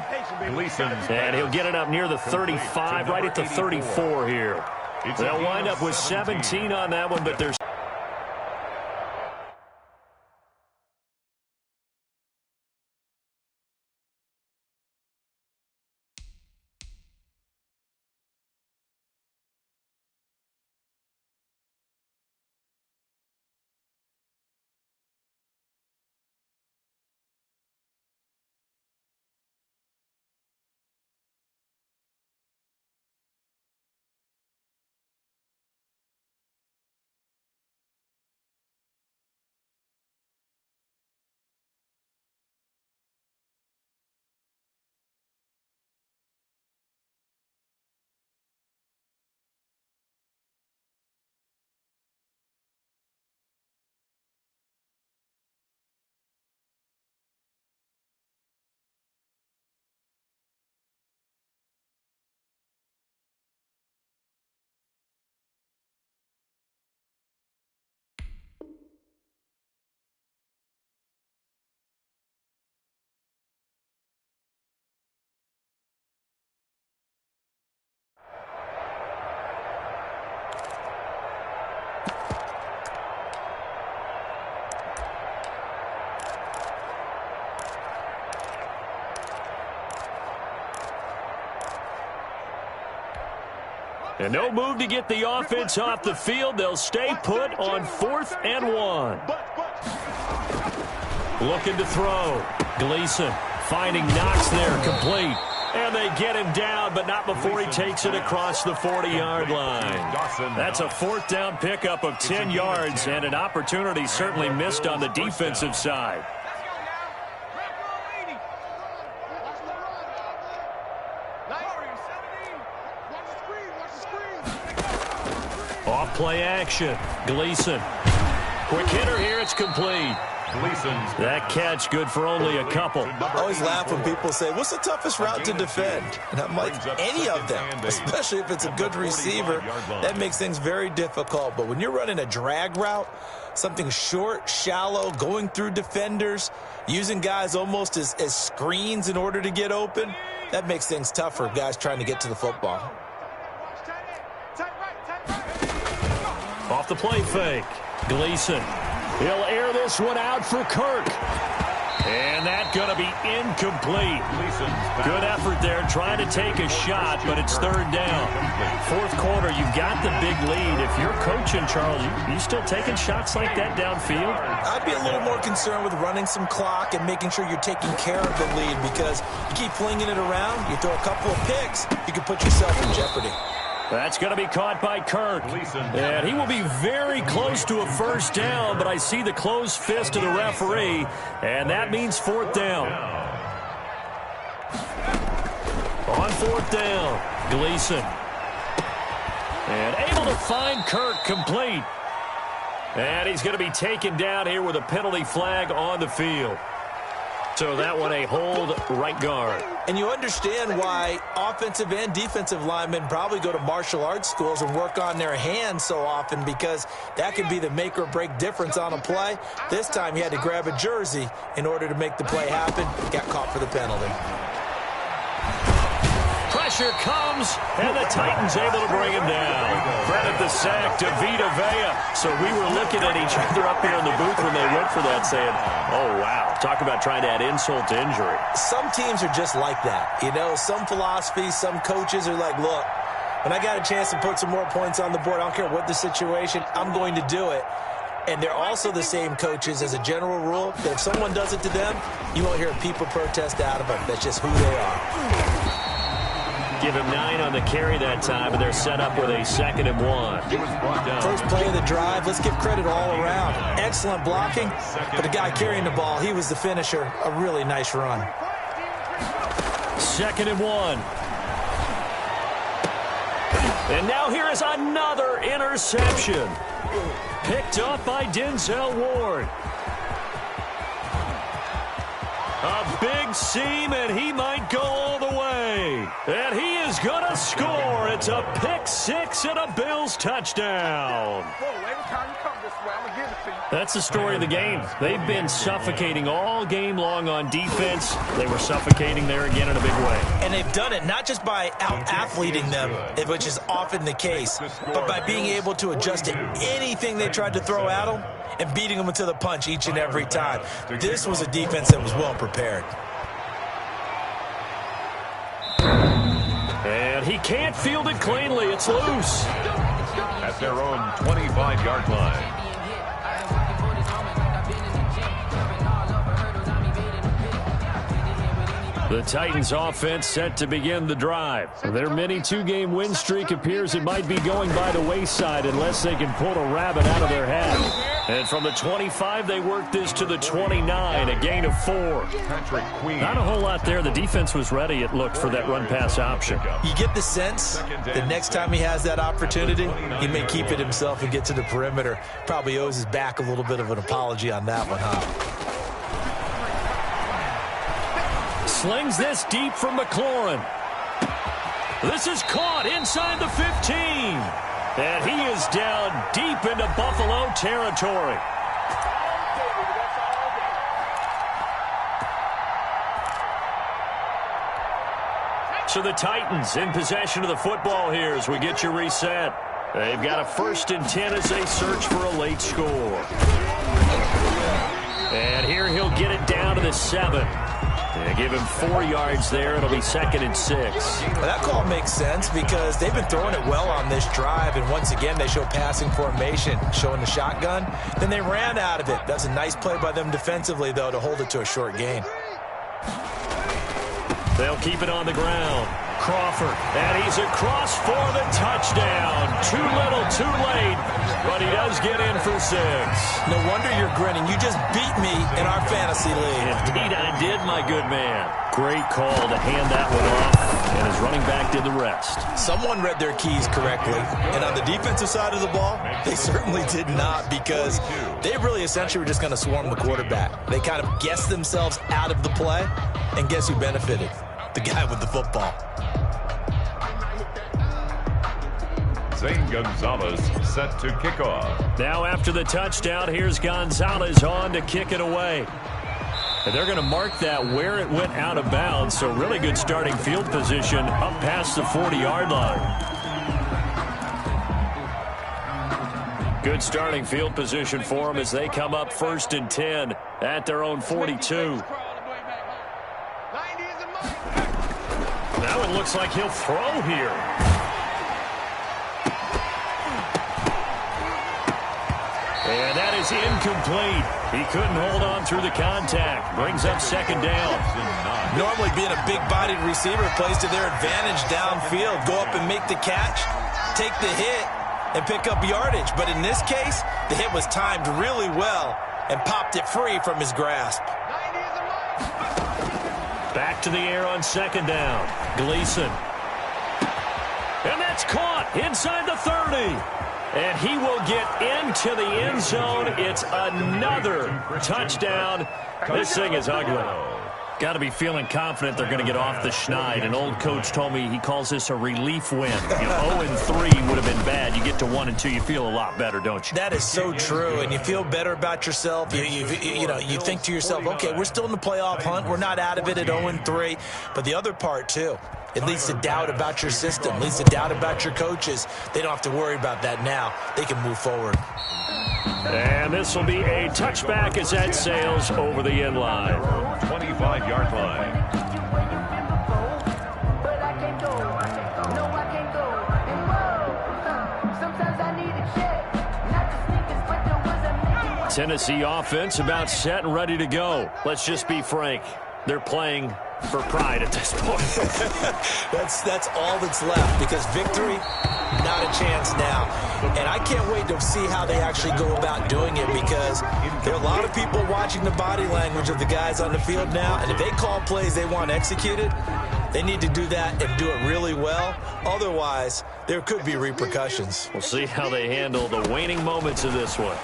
And he'll get it up near the 35, right at the 34 here. They'll wind up with 17 on that one, but there's And no move to get the offense off the field. They'll stay put on 4th and 1. Looking to throw. Gleason finding Knox there, complete. And they get him down, but not before he takes it across the 40-yard line. That's a 4th down pickup of 10 yards, and an opportunity certainly missed on the defensive side. Off play action. Gleason. Quick hitter here. It's complete. That catch good for only a couple.
I always laugh when people say, what's the toughest route to defend? And I'm like, any of them, especially if it's a good receiver. That makes things very difficult. But when you're running a drag route, something short, shallow, going through defenders, using guys almost as screens in order to get open, that makes things tougher, guys trying to get to the football.
Off the play fake. Gleason. He'll air this one out for Kirk. And that's going to be incomplete. Good effort there trying to take a shot, but it's 3rd down. 4th quarter, you've got the big lead. If you're coaching, Charles, you still taking shots like that downfield?
I'd be a little more concerned with running some clock and making sure you're taking care of the lead, because you keep flinging it around, you throw a couple of picks, you can put yourself in jeopardy.
That's going to be caught by Kirk. And he will be very close to a 1st down, but I see the closed fist of the referee, and that means 4th down. On 4th down, Gleason. And able to find Kirk, complete. And he's going to be taken down here with a penalty flag on the field. So that one a hold right guard.
And you understand why offensive and defensive linemen probably go to martial arts schools and work on their hands so often, because that can be the make or break difference on a play. This time he had to grab a jersey in order to make the play happen. Got caught for the penalty.
Pressure comes, and the Titans able to bring him down. Credit the sack to Vita Vea. So we were looking at each other up here in the booth when they went for that, saying, oh, wow. Talk about trying to add insult to injury.
Some teams are just like that. You know, some philosophies, some coaches are like, look, when I got a chance to put some more points on the board, I don't care what the situation, I'm going to do it. And they're also the same coaches as a general rule that if someone does it to them, you won't hear a people protest out of them. That's just who they are.
Give him 9 on the carry that time, and they're set up with a 2nd and 1.
First play of the drive, let's give credit all around. Excellent blocking, but the guy carrying the ball, he was the finisher. A really nice run.
2nd and 1. And now here is another interception. Picked up by Denzel Ward. A big seam, and he might go all the way. And he is going to score. It's a pick 6 and a Bills touchdown. That's the story of the game. They've been suffocating all game long on defense. They were suffocating there again in a big way.
And they've done it not just by out-athleting them, which is often the case, but by being able to adjust to anything they tried to throw at them and beating them to the punch each and every time. This was a defense that was well prepared.
And he can't field it cleanly. It's loose.
At their own 25-yard line.
The Titans offense set to begin the drive. Their mini 2-game win streak appears it might be going by the wayside unless they can pull a rabbit out of their hat. And from the 25, they work this to the 29, a gain of 4. Not a whole lot there. The defense was ready, it looked, for that run-pass option.
You get the sense that next time he has that opportunity, he may keep it himself and get to the perimeter. Probably owes his back a little bit of an apology on that one, huh?
Slings this deep from McLaurin. This is caught inside the 15. And he is down deep into Buffalo territory. So the Titans in possession of the football here as we get you reset. They've got a 1st and 10 as they search for a late score. And here he'll get it down to the 7. They give him 4 yards there. It'll be 2nd and 6.
Well, that call makes sense because they've been throwing it well on this drive, and once again they show passing formation, showing the shotgun. Then they ran out of it. That's a nice play by them defensively, though, to hold it to a short gain.
They'll keep it on the ground. Crawford, and he's across for the touchdown. Too little, too late, but he does get in for 6.
No wonder you're grinning. You just beat me in our fantasy league.
Indeed I did, my good man. Great call to hand that one off, and his running back did the rest.
Someone read their keys correctly, and on the defensive side of the ball, they certainly did not, because they really essentially were just going to swarm the quarterback. They kind of guessed themselves out of the play, and guess who benefited? The guy with the football.
Zane Gonzalez set to kick off.
Now after the touchdown, here's Gonzalez on to kick it away. And they're going to mark that where it went out of bounds, so really good starting field position up past the 40-yard line. Good starting field position for them as they come up 1st and 10 at their own 42. Now it looks like he'll throw here. And that is incomplete. He couldn't hold on through the contact. Brings up 2nd down.
Normally being a big-bodied receiver plays to their advantage downfield. Go up and make the catch, take the hit, and pick up yardage. But in this case, the hit was timed really well and popped it free from his grasp.
Back to the air on 2nd down. Gleason. And that's caught inside the 30. And he will get into the end zone. It's another touchdown. This thing is ugly. Got to be feeling confident they're going to get off the schneid. An old coach told me he calls this a relief win. 0-3 would have been bad. You get to 1 and 2, you feel a lot better, don't you?
That is so true, and you feel better about yourself. You think to yourself, okay, we're still in the playoff hunt. We're not out of it at 0-3. But the other part, too, it leads to doubt about your system, leads to doubt about your coaches. They don't have to worry about that now. They can move forward.
And this will be a touchback as that sails over the end line.
25-yard line.
Tennessee offense about set and ready to go. Let's just be frank. They're playing for pride at this point.
That's all that's left, because victory, not a chance now. And I can't wait to see how they actually go about doing it, because there are a lot of people watching the body language of the guys on the field now, and if they call plays they want executed, they need to do that and do it really well. Otherwise, there could be repercussions.
We'll see how they handle the waning moments of this one.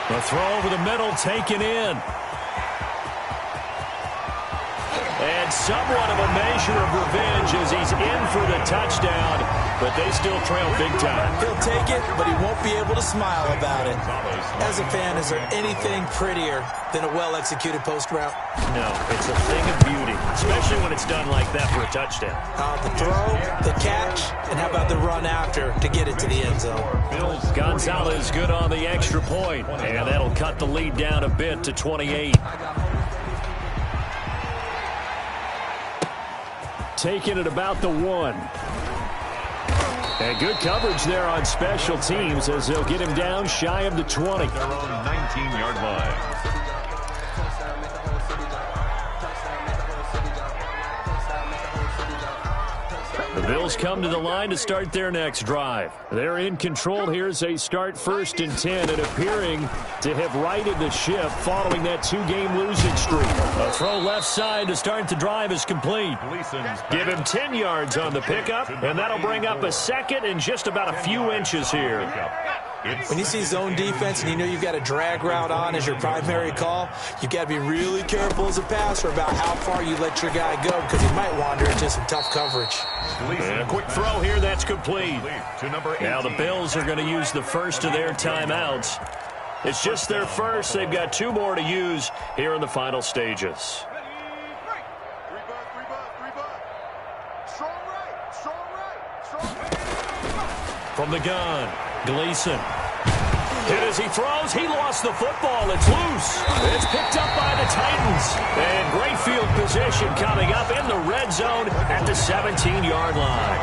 The throw over the middle, taken in. And somewhat of a measure of revenge as he's in for the touchdown, but they still trail big time.
He'll take it, but he won't be able to smile about it. As a fan, is there anything prettier than a well-executed post route?
No, it's a thing of beauty, especially when it's done like that for a touchdown.
The throw, the catch, and how about the run after to get it to the end zone?
Gonzalez good on the extra point, and that'll cut the lead down a bit to 28. Taking it about the 1. And good coverage there on special teams as they'll get him down shy of the 20.
Their own 19-yard line.
The Bills come to the line to start their next drive. They're in control here as they start 1st and 10 and appearing to have righted the ship following that 2-game losing streak. A throw left side to start the drive is complete. Give him 10 yards on the pickup, and that'll bring up a 2nd and just about a few inches here.
When you see zone defense and you know you've got a drag route on as your primary call, you've got to be really careful as a passer about how far you let your guy go, because he might wander into some tough coverage.
And a quick throw here, that's complete. Now the Bills are going to use the first of their timeouts. It's just their first. They've got 2 more to use here in the final stages. From the gun, Gleason. Hit as he throws. He lost the football. It's loose. It's picked up by the Titans. And great field position coming up in the red zone at the 17-yard line.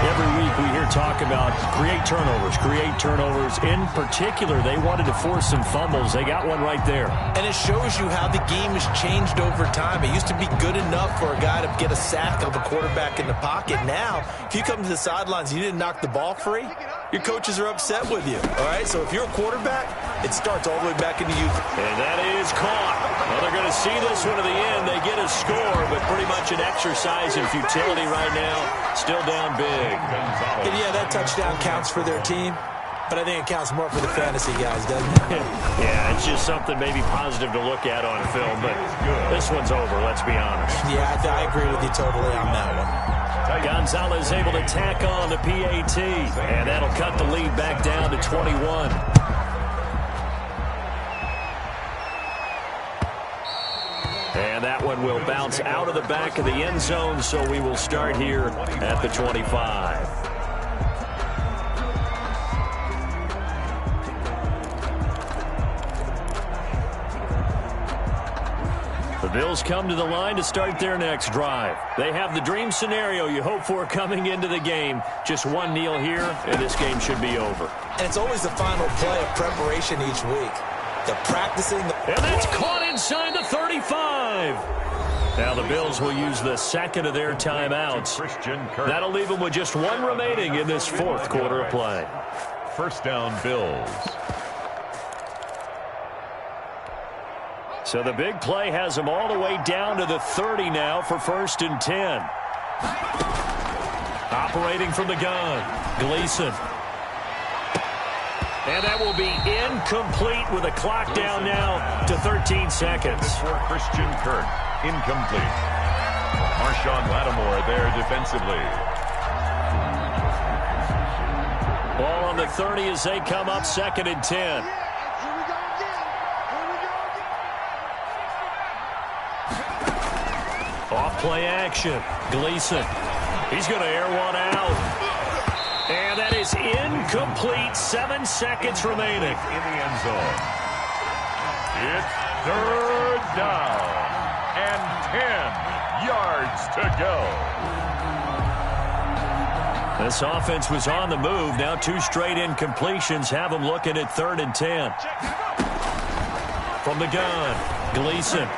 Every week we hear talk about create turnovers. In particular, they wanted to force some fumbles. They got one right there.
And it shows you how the game has changed over time. It used to be good enough for a guy to get a sack of a quarterback in the pocket. Now, if you come to the sidelines and you didn't knock the ball free, your coaches are upset with you. All right, so if you're a quarterback, it starts all the way back into you.
And that is caught. Well, they're going to see this one to the end. They get a score, but pretty much an exercise in futility right now. Still down big.
And yeah, that touchdown counts for their team, but I think it counts more for the fantasy guys, doesn't it?
Yeah, it's just something maybe positive to look at on film, but this one's over, let's be honest.
Yeah, I agree with you totally on that one.
Gonzalez able to tack on the PAT, and that'll cut the lead back down to 21. And that one will bounce out of the back of the end zone, so we will start here at the 25. The Bills come to the line to start their next drive. They have the dream scenario you hope for coming into the game. Just one kneel here, and this game should be over.
And it's always the final play of preparation each week. The practicing.
And that's caught inside the 35. Now the Bills will use the second of their timeouts. That'll leave them with just one remaining in this fourth quarter of play.
First down, Bills.
So the big play has them all the way down to the 30 now for 1st and 10. Operating from the gun, Gleason. And that will be incomplete with a clock down now to 13 seconds.
For Christian Kirk, incomplete. Marshawn Lattimore there defensively.
Ball on the 30 as they come up 2nd and 10. Off-play action. Gleason. He's going to air one out. And that is incomplete. 7 seconds remaining.
In the end zone. It's 3rd down. And 10 yards to go.
This offense was on the move. Now 2 straight incompletions have them looking at 3rd and 10. From the gun, Gleason.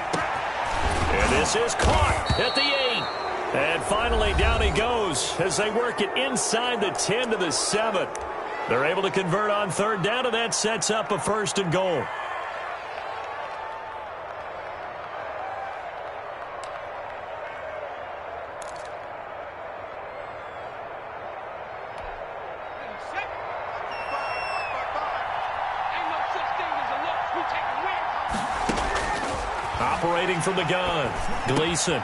And this is caught at the 8. And finally down he goes as they work it inside the 10 to the 7. They're able to convert on 3rd down, and that sets up a 1st and goal. Operating from the gun, Gleason.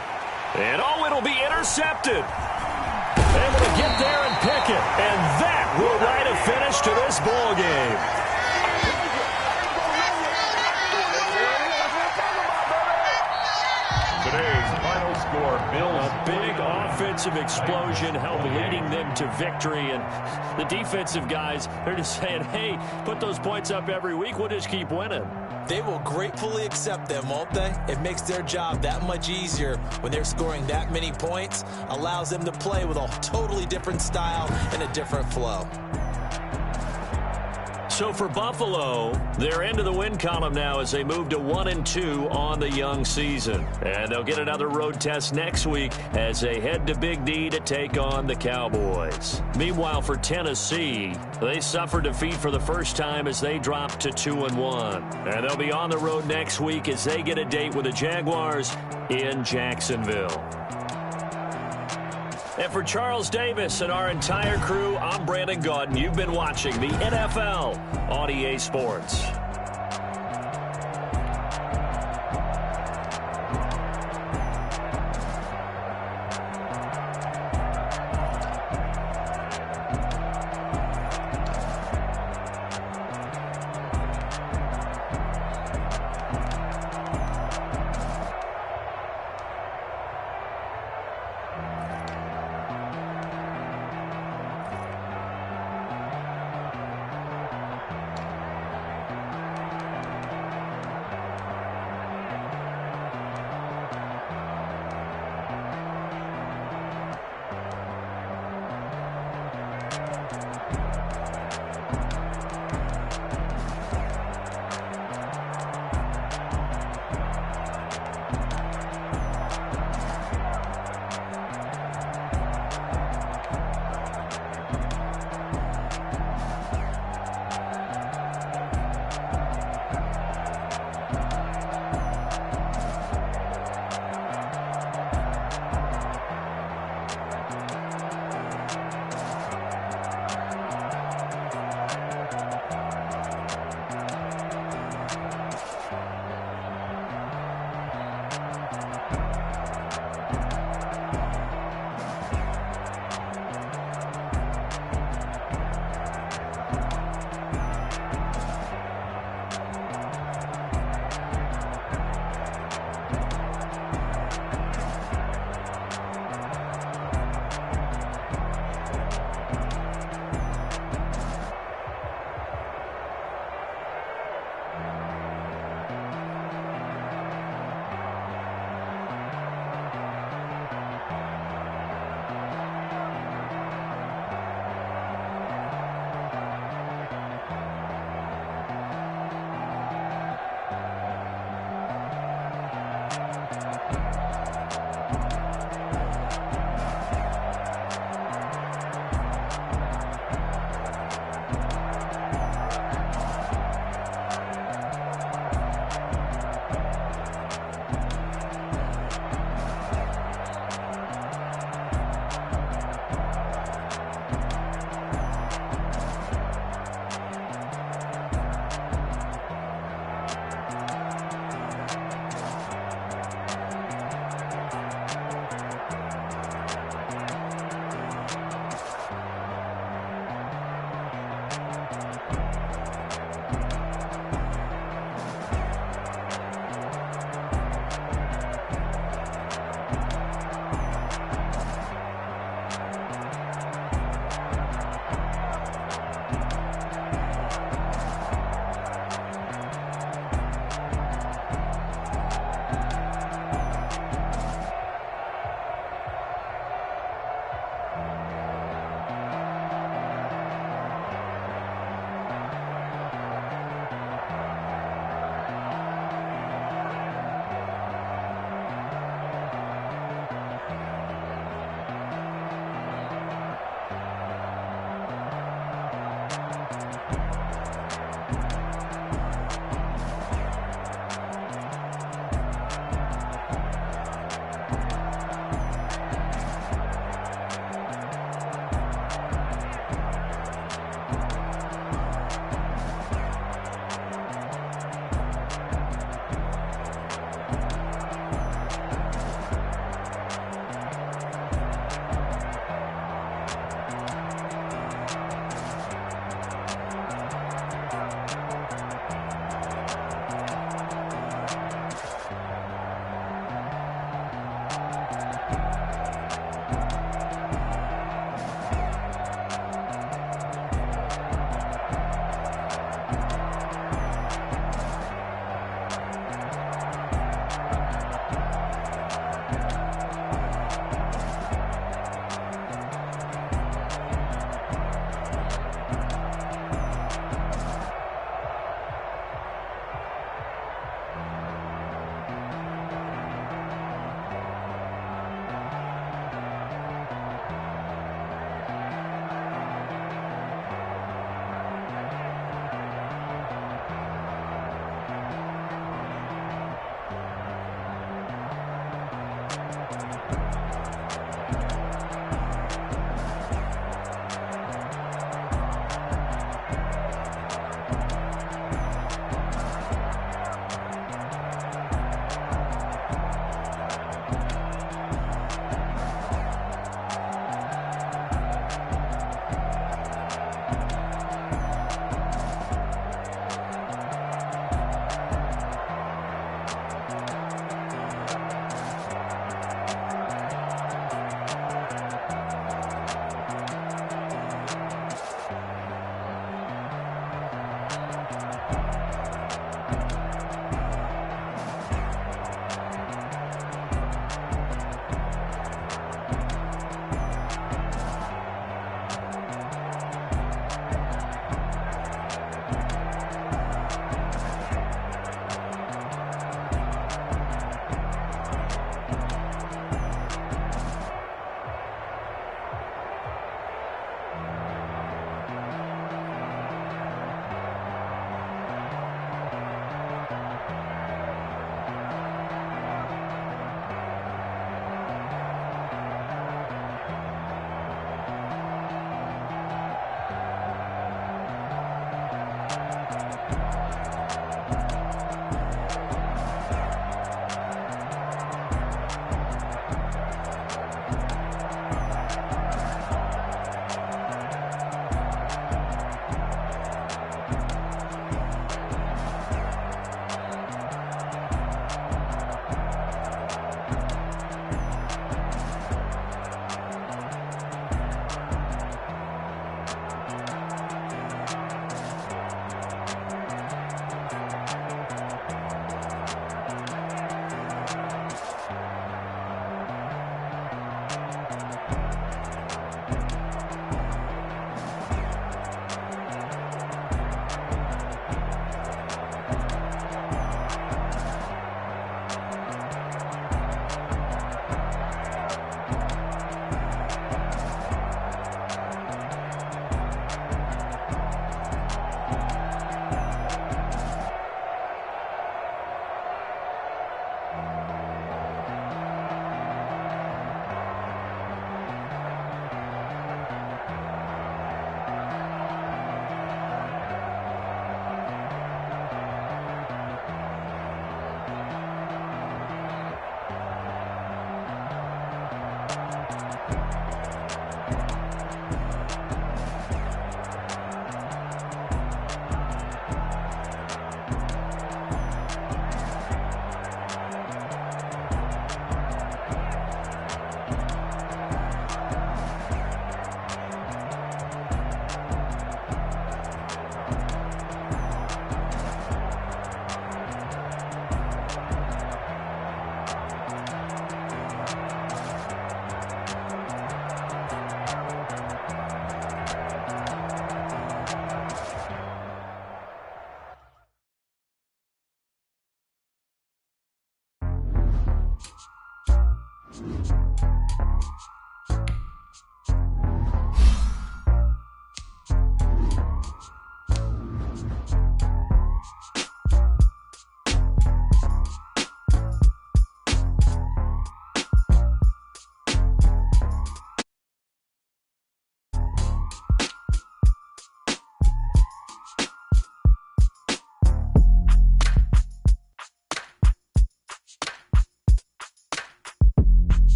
And it'll be intercepted. Able to get there and pick it. And that will write a finish to this ball game.
Today's final score, Bills.
A big offensive explosion helped leading them to victory. And the defensive guys, they're just saying, hey, put those points up every week. We'll just keep winning.
They will gratefully accept them, won't they? It makes their job that much easier when they're scoring that many points. Allows them to play with a totally different style and a different flow.
So for Buffalo, they're into the win column now as they move to 1-2 on the young season. And they'll get another road test next week as they head to Big D to take on the Cowboys. Meanwhile, for Tennessee, they suffered defeat for the first time as they dropped to 2-1. And they'll be on the road next week as they get a date with the Jaguars in Jacksonville. And for Charles Davis and our entire crew, I'm Brandon Gaudin. You've been watching the NFL on EA Sports.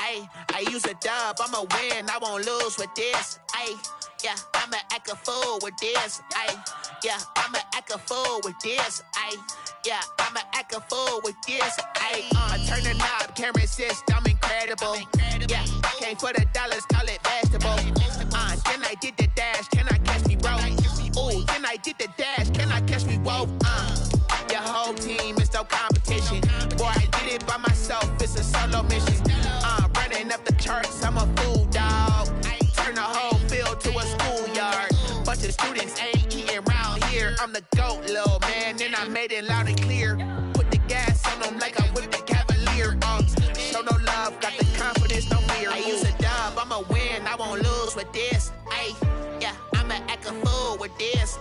I use a dub, I'ma win, I won't lose with this. Yeah, I'ma act a fool with this. Yeah, I'ma act a fool with this. Yeah, I'ma act a fool with this. I turn the knob, can't resist, I'm incredible. Yeah, came for the dollars, call it vegetable. Then I did the dash, can I catch me, bro? Ooh, then I did the dash, can I catch me, whoa? Your whole team is no competition. Boy, I did it by myself, it's a solo mission. Running up the charts, I'm a fool, dog. Turn the whole field to a schoolyard. Bunch of students ain't eating round here. I'm the GOAT, little man, and I made it loud and clear. Put the gas on them like I'm with the Cavalier. Show no love, got the confidence, no fear. I use a dub, I'ma win, I won't lose with this. Yeah, I'ma act a fool with this.